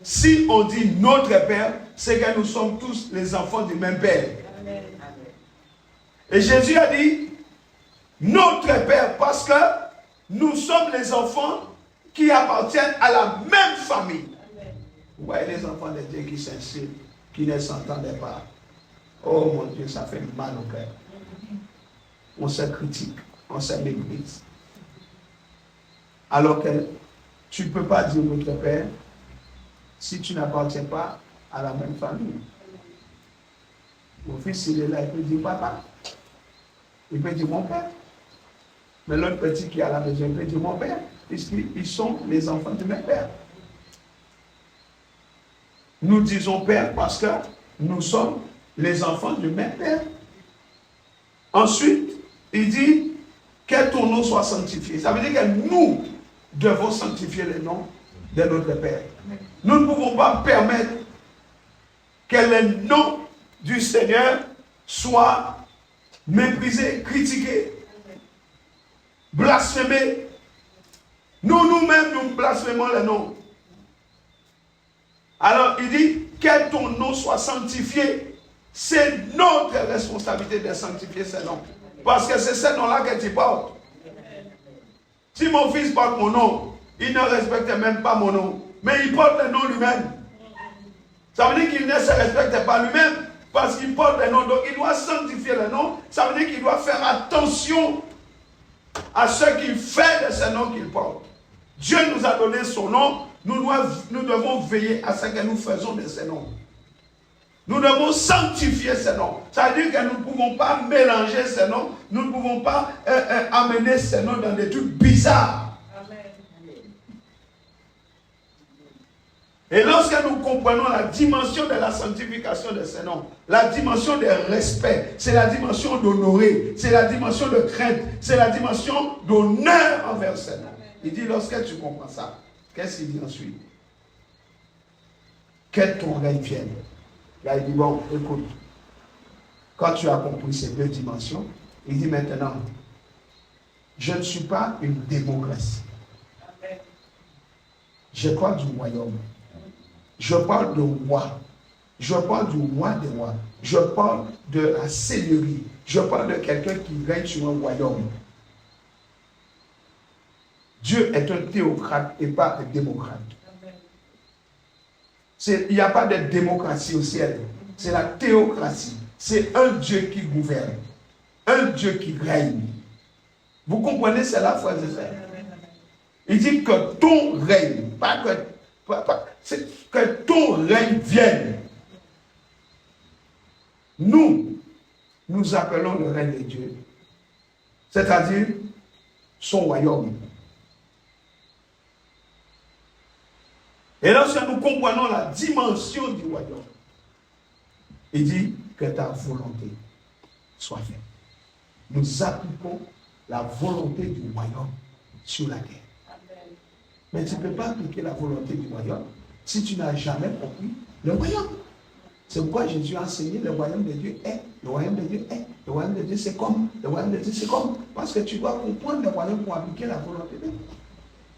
Si on dit notre Père, c'est que nous sommes tous les enfants du même Père. Et Jésus a dit notre Père parce que nous sommes les enfants qui appartiennent à la même famille. Vous voyez les enfants de Dieu qui s'insultent, qui ne s'entendaient pas. Oh mon Dieu, ça fait mal au cœur. On se critique, on se méprise. Alors que tu ne peux pas dire notre Père si tu n'appartiens pas à la même famille. Mon fils, il est là, il peut dire papa. Il peut dire mon père. Mais l'autre petit qui est à la maison, il peut dire mon père. Puisqu'ils sont les enfants du même père. Nous disons père parce que nous sommes les enfants du même père. Ensuite, il dit que ton nom soit sanctifié. Ça veut dire que nous devons sanctifier le nom de notre Père. Nous ne pouvons pas permettre que le nom du Seigneur soit méprisé, critiqué, blasphémé. Nous-mêmes, nous blasphémons le nom. Alors, il dit que ton nom soit sanctifié. C'est notre responsabilité de sanctifier ce nom. Parce que c'est ce nom-là que tu portes. Si mon fils porte mon nom, il ne respecte même pas mon nom. Mais il porte le nom lui-même. Ça veut dire qu'il ne se respecte pas lui-même parce qu'il porte le nom. Donc il doit sanctifier le nom. Ça veut dire qu'il doit faire attention à ce qu'il fait de ce nom qu'il porte. Dieu nous a donné son nom. Nous devons veiller à ce que nous faisons de ce nom. Nous devons sanctifier ce nom. Ça veut dire que nous ne pouvons pas mélanger ce nom. Nous ne pouvons pas amener ce nom dans des trucs bizarres. Amen. Et lorsque nous comprenons la dimension de la sanctification de ce nom, la dimension de respect, c'est la dimension d'honorer, c'est la dimension de crainte, c'est la dimension d'honneur envers ce nom. Il dit, lorsque tu comprends ça, qu'est-ce qu'il dit ensuite? Que ton règne vienne. Là, il dit, bon, écoute, quand tu as compris ces deux dimensions, il dit maintenant, je ne suis pas une démocratie. Je parle du royaume. Je parle de roi. Je parle du roi des rois. Je parle de la seigneurie. Je parle de quelqu'un qui règne sur un royaume. Dieu est un théocrate et pas un démocrate. Il n'y a pas de démocratie au ciel. C'est la théocratie. C'est un Dieu qui gouverne. Un Dieu qui règne. Vous comprenez cela, frères et sœurs? Il dit que ton règne, que ton règne vienne. Nous appelons le règne de Dieu. C'est-à-dire son royaume. Et lorsque nous comprenons la dimension du royaume, il dit que ta volonté soit faite. Nous appliquons la volonté du royaume sur la terre. Mais tu ne peux pas appliquer la volonté du royaume si tu n'as jamais compris le royaume. C'est pourquoi Jésus a enseigné le royaume de Dieu est. Le royaume de Dieu est. Le royaume de Dieu c'est comme. Le royaume de Dieu c'est comme. Parce que tu dois comprendre le royaume pour appliquer la volonté de Dieu.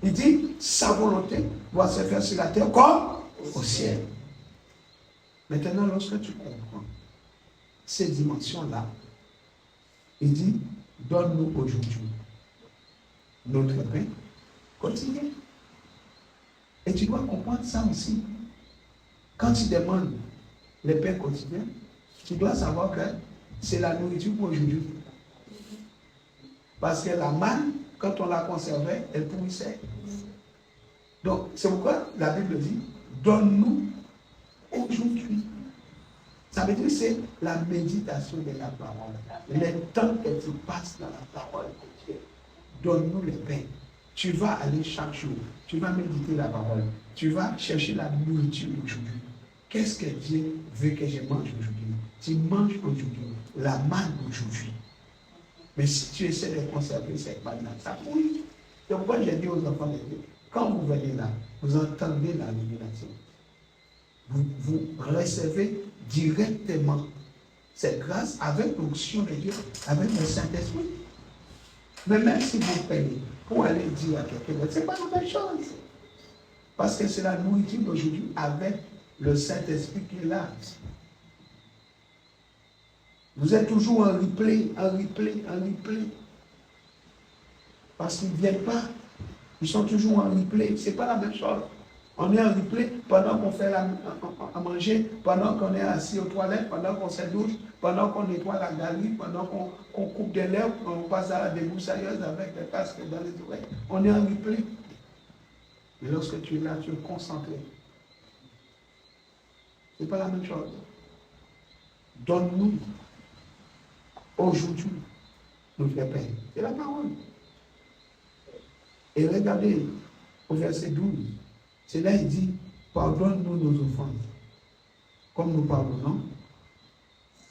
Il dit, sa volonté doit se faire sur la terre comme au ciel. Maintenant, lorsque tu comprends ces dimensions-là, il dit, donne-nous aujourd'hui notre pain quotidien. Et tu dois comprendre ça aussi. Quand tu demandes le pain quotidien, tu dois savoir que c'est la nourriture pour aujourd'hui. Parce que la manne, quand on la conservait, elle pourrissait. Donc, c'est pourquoi la Bible dit, donne-nous aujourd'hui. Ça veut dire que c'est la méditation de la parole. Le temps que tu passes dans la parole de Dieu. Donne-nous le pain. Tu vas aller chaque jour. Tu vas méditer la parole. Tu vas chercher la nourriture aujourd'hui. qu'est-ce que Dieu veut que je mange aujourd'hui? Tu manges aujourd'hui la manne d'aujourd'hui. Mais si tu essaies de conserver cette manne-là, ça pourrit. C'est pourquoi j'ai dit aux enfants de Dieu, quand vous venez là, vous entendez la révélation. Vous recevez directement cette grâce avec l'onction de Dieu, avec le Saint-Esprit. Mais même si vous payez pour aller dire à quelqu'un, ce n'est pas la même chose. Parce que c'est la nourriture d'aujourd'hui avec le Saint-Esprit qui est là. Vous êtes toujours en replay. Parce qu'ils ne viennent pas. Ils sont toujours en replay. Ce n'est pas la même chose. On est en replay pendant qu'on fait à manger, pendant qu'on est assis aux toilettes, pendant qu'on se douche, pendant qu'on nettoie la galerie, pendant qu'on coupe des lèvres, on passe à la déboussailleuse avec des casques dans les oreilles. On est en replay. Et lorsque tu es là, tu es concentré. Ce n'est pas la même chose. Donne-nous aujourd'hui notre pain. C'est la parole. Et regardez au verset 12. C'est là il dit, pardonne-nous nos offenses, comme nous pardonnons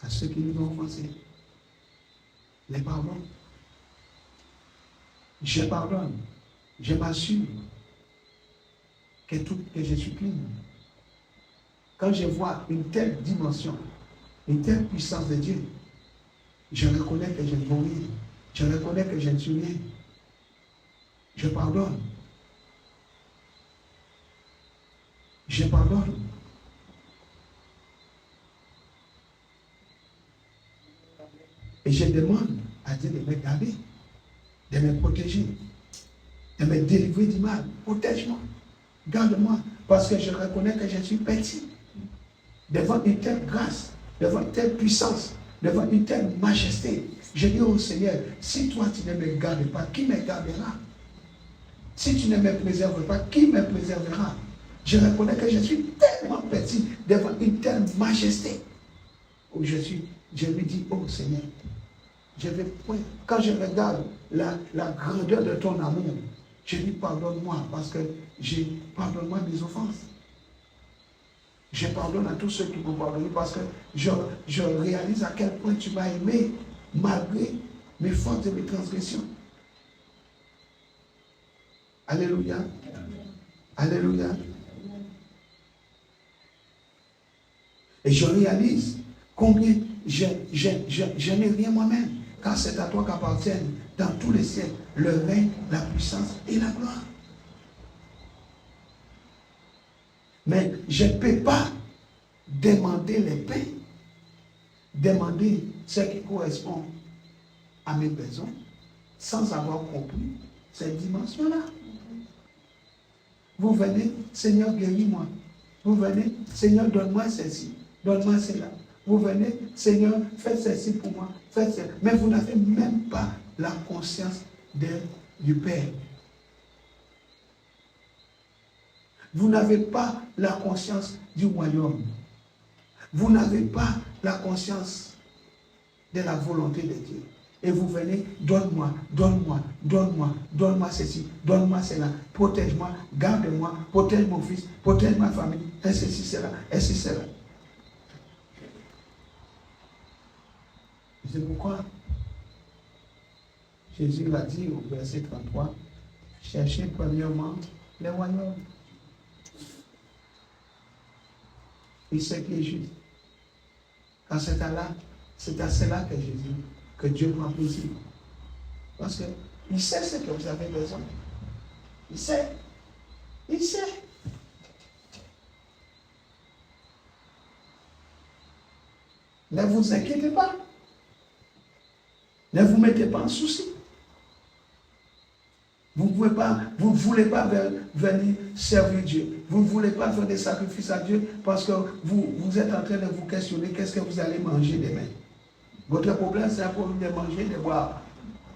à ceux qui nous ont offensés. Les pardons. Je pardonne. Je m'assure que je suis clean. Quand je vois une telle dimension, une telle puissance de Dieu, je reconnais que je ne vaux rien. Je reconnais que je ne suis rien. Je pardonne. Je pardonne. Et je demande à Dieu de me garder, de me protéger, de me délivrer du mal. Protège-moi. Garde-moi. Parce que je reconnais que je suis petit. Devant une telle grâce, devant une telle puissance, devant une telle majesté. Je dis au Seigneur, si toi tu ne me gardes pas, qui me gardera? Si tu ne me préserves pas, qui me préservera? Je reconnais que je suis tellement petit devant une telle majesté où je lui dis, oh Seigneur, je vais point. Quand je regarde la grandeur de ton amour, je dis pardonne-moi parce que pardonne-moi mes offenses. Je pardonne à tous ceux qui m'ont pardonné parce que je réalise à quel point tu m'as aimé malgré mes fautes et mes transgressions. Alléluia. Alléluia. Et je réalise combien je n'ai rien moi-même, car c'est à toi qu'appartiennent dans tous les siècles le règne, la puissance et la gloire. Mais je ne peux pas demander les paix, demander ce qui correspond à mes besoins, sans avoir compris cette dimension-là. Vous venez, Seigneur, guéris-moi. Vous venez, Seigneur, donne-moi ceci, donne-moi cela. Vous venez, Seigneur, faites ceci pour moi, faites cela. Mais vous n'avez même pas la conscience du Père. Vous n'avez pas la conscience du royaume. Vous n'avez pas la conscience de la volonté de Dieu. Et vous venez, donne-moi, donne-moi, donne-moi, donne-moi ceci, donne-moi cela, protège-moi, garde-moi, protège mon fils, protège ma famille, et ceci, cela, et ceci, cela. C'est pourquoi Jésus l'a dit au verset 33, cherchez premièrement les royaumes. Et ce qui est juste. Quand c'est à cela que Jésus, que Dieu prend plaisir. Parce qu'il sait ce que vous avez besoin. Il sait. Il sait. Ne vous inquiétez pas. Ne vous mettez pas en souci. Vous ne voulez pas venir servir Dieu. Vous ne voulez pas faire des sacrifices à Dieu parce que vous êtes en train de vous questionner qu'est-ce que vous allez manger demain. Votre problème, c'est un problème de manger, de boire.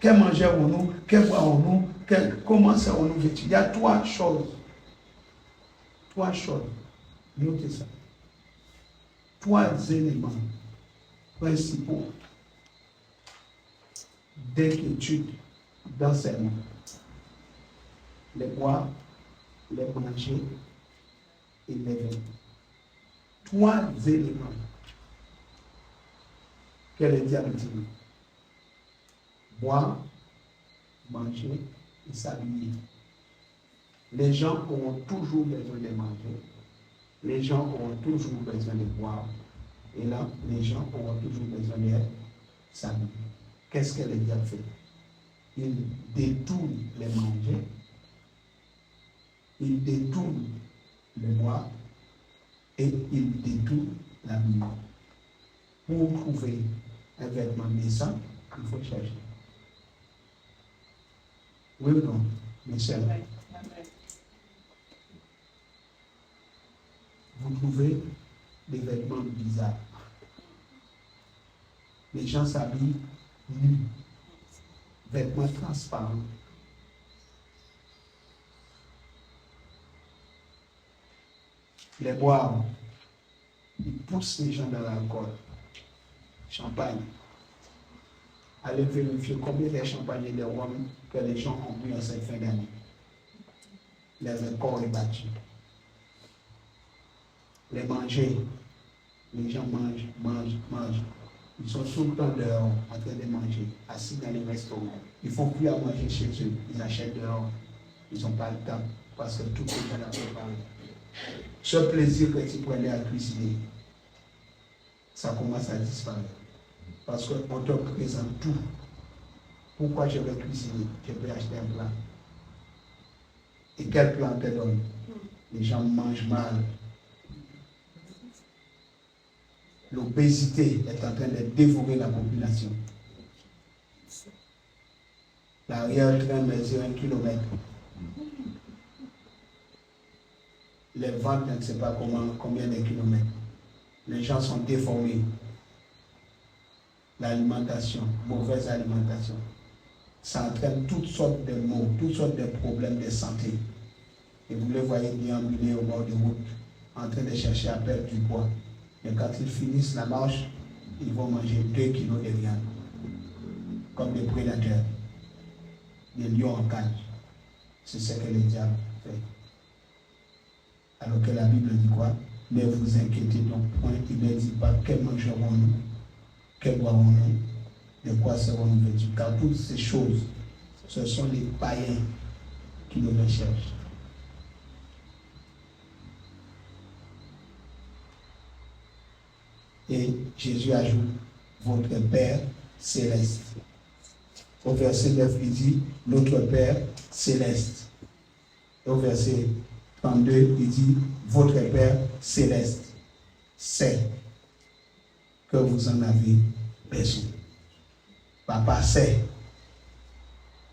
Que mangeons-nous? Que boirons-nous? Comment serons-nous vêtus? Il y a trois choses. Trois choses. Notez ça. Trois éléments principaux d'inquiétude dans ces mondes. Les boire, les manger et les vêtements. 3 éléments que le diable dit. Boire, manger et s'habiller. Les gens auront toujours besoin de manger. Les gens auront toujours besoin de boire. Et là, les gens auront toujours besoin de s'habiller. Qu'est-ce que le diable fait? Il détourne les manger. Il détourne le boire. Et il détourne l'habiller. Pour trouver un vêtement décent, il faut chercher. Oui ou non, mes chers? Vous trouvez des vêtements bizarres. Les gens s'habillent nus, vêtements transparents. Les boire, ils poussent les gens dans l'alcool. Champagne. Allez vérifier combien de champagne et de rhum que les gens ont bu en cette fin d'année. Les records est battu. Les manger. Les gens mangent. Ils sont tout le temps dehors en train de manger, assis dans les restaurants. Ils ne font plus à manger chez eux. Ils achètent dehors. Ils n'ont pas le temps parce que tout le monde a préparé. Ce plaisir que tu prenais à cuisiner, ça commence à disparaître. Parce qu'on te présente tout. Pourquoi je vais cuisiner? Je vais acheter un plat. Et quel plat te donne? Les gens mangent mal. L'obésité est en train de dévorer la population. L'arrière-train mesure 1 km. Les ventes, je ne sais pas combien de kilomètres. Les gens sont déformés. L'alimentation, mauvaise alimentation, ça entraîne toutes sortes de maux, toutes sortes de problèmes de santé. Et vous les voyez déambuler au bord de route, en train de chercher à perdre du poids. Et quand ils finissent la marche, ils vont manger 2 kilos de viande, comme des prédateurs, des lions en cage. C'est ce que le diable fait. Alors que la Bible dit quoi? Ne vous inquiétez donc point, il ne dit pas que mangerons-nous, que boirons-nous, de quoi serons-nous vêtus? Car toutes ces choses, ce sont les païens qui nous recherchent. Et Jésus ajoute, votre Père céleste. Au verset 9, il dit, notre Père céleste. Et au verset 32, il dit, votre Père céleste sait que vous en avez besoin. Papa sait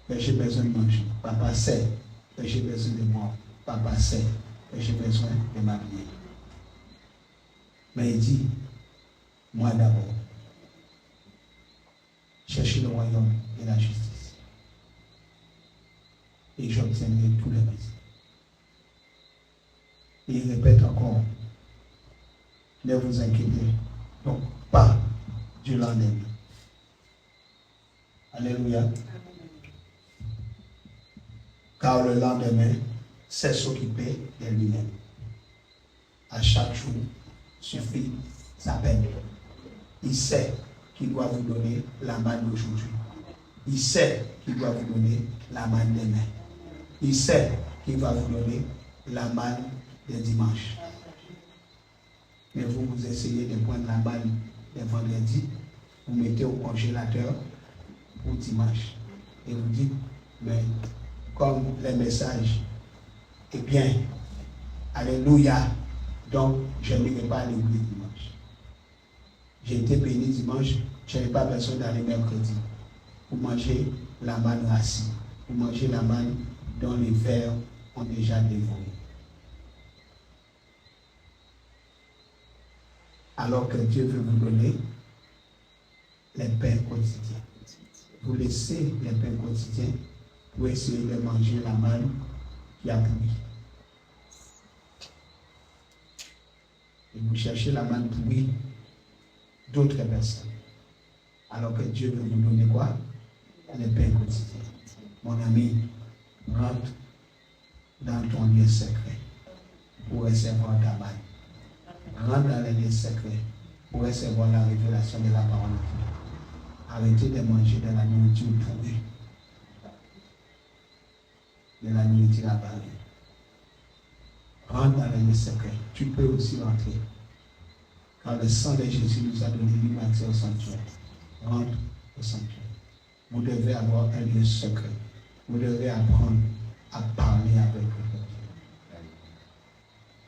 que j'ai besoin de manger. Papa sait que j'ai besoin de boire. Papa sait que j'ai besoin de m'habiller. Mais il dit, moi d'abord, cherchez le royaume et la justice. Et j'obtiendrai tout le reste. Et il répète encore, ne vous inquiétez donc pas du lendemain. Alléluia. Car le lendemain sait s'occuper de lui-même. À chaque jour suffit sa peine. Il sait qu'il doit vous donner la manne d'aujourd'hui. Il sait qu'il doit vous donner la manne demain. Il sait qu'il va vous donner la manne de dimanche. Mais vous essayez de prendre la manne de vendredi, vous mettez au congélateur pour dimanche. Et vous dites, mais comme le message est bien, alléluia, donc je n'irai pas à l'église dimanche. J'ai été béni dimanche, je n'ai pas besoin d'aller mercredi pour manger la manne rassis, pour manger la manne dont les vers ont déjà dévoré. Alors que Dieu veut vous donner les pains quotidiens. Vous laissez les pains quotidiens pour essayer de manger la manne qui a pourri. Et vous cherchez la manne pourrie d'autres personnes. Alors que Dieu veut vous donner quoi? Les pains quotidiens. Mon ami, rentre dans ton lieu secret pour recevoir ta manne. Rentre dans les lieux secrets pour recevoir la révélation de la parole. Arrêtez de manger de la nourriture pourrie. De la nourriture avalée. Rentre dans les lieux secrets. Tu peux aussi rentrer. Car le sang de Jésus nous a donné libre accès au sanctuaire. Rentre au sanctuaire. Vous devez avoir un lieu secret. Vous devez apprendre à parler avec le Père.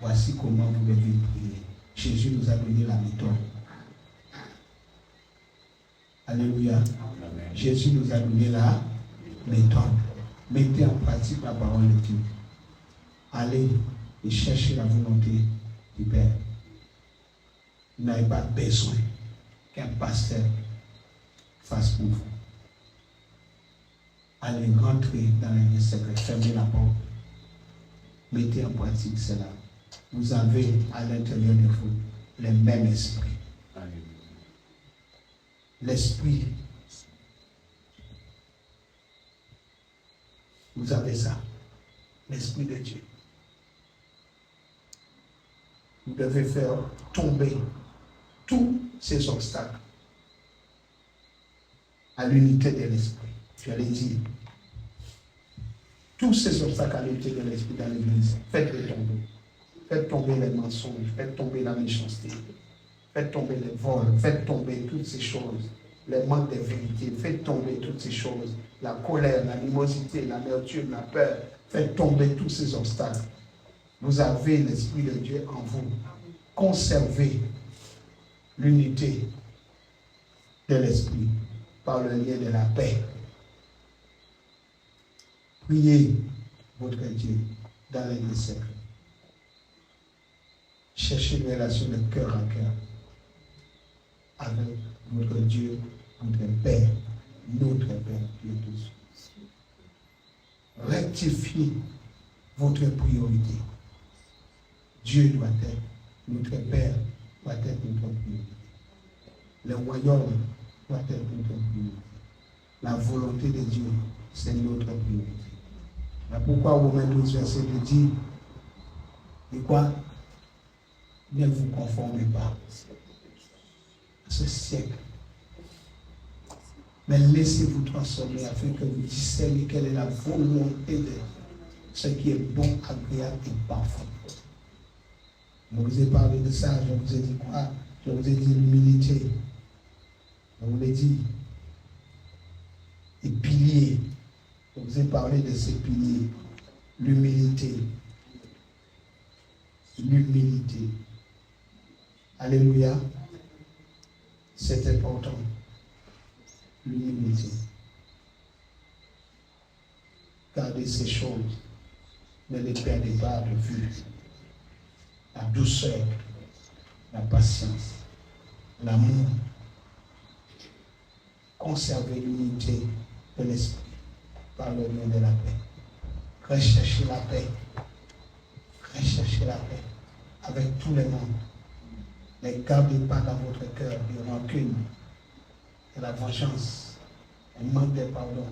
Voici comment vous devez prier. Jésus nous a donné la méthode. Alléluia. Amen. Jésus nous a donné la méthode. Mettez en pratique la parole de Dieu. Allez et cherchez la volonté du Père. Vous n'avez pas besoin qu'un pasteur fasse pour vous. Allez rentrer dans les lieux secrets, fermez la porte. Mettez en pratique cela. Vous avez à l'intérieur de vous le même esprit. L'esprit. Vous avez ça. L'esprit de Dieu. Vous devez faire tomber tous ces obstacles à l'unité de l'esprit. Je l'ai dit. Tous ces obstacles à l'unité de l'esprit dans l'église, faites-les tomber. Faites tomber les mensonges, faites tomber la méchanceté, faites tomber les vols, faites tomber toutes ces choses, les manques de vérité, faites tomber toutes ces choses, la colère, l'animosité, l'amertume, la peur, faites tomber tous ces obstacles. Vous avez l'Esprit de Dieu en vous. Conservez l'unité de l'Esprit par le lien de la paix. Priez votre Dieu dans les lieux secrets. Cherchez une relation de cœur à cœur avec votre Dieu, votre Père, notre Père, Dieu tous. Rectifiez votre priorité. Dieu doit être notre Père, doit être notre priorité. Le royaume doit être notre priorité. La volonté de Dieu, c'est notre priorité. Mais pourquoi Romains 12, verset 2 dit, et quoi? Ne vous conformez pas à ce siècle. Mais laissez-vous transformer afin que vous discerniez quelle est la volonté de ce qui est bon, agréable et parfait. Je vous ai parlé de ça, je vous ai dit quoi? Je vous ai dit l'humilité. Je vous l'ai dit. Les piliers. Je vous ai parlé de ces piliers. L'humilité. L'humilité. Alléluia. C'est important. L'humilité. Gardez ces choses. Ne les perdez pas de vue. La douceur, la patience, l'amour. Conservez l'unité de l'esprit par le lien de la paix. Recherchez la paix. Recherchez la paix avec tous les mondes. Ne gardez pas dans votre cœur de rancune, de la vengeance, un manque de pardon.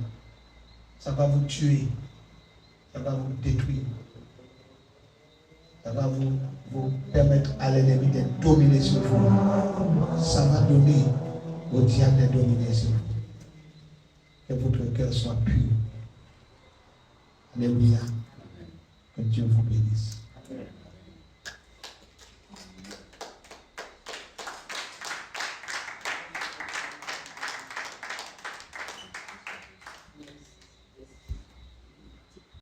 Ça va vous tuer. Ça va vous détruire. Ça va vous permettre à l'ennemi de dominer sur vous. Ça va donner au diable de dominer sur vous. Que votre cœur soit pur. Alléluia. Que Dieu vous bénisse.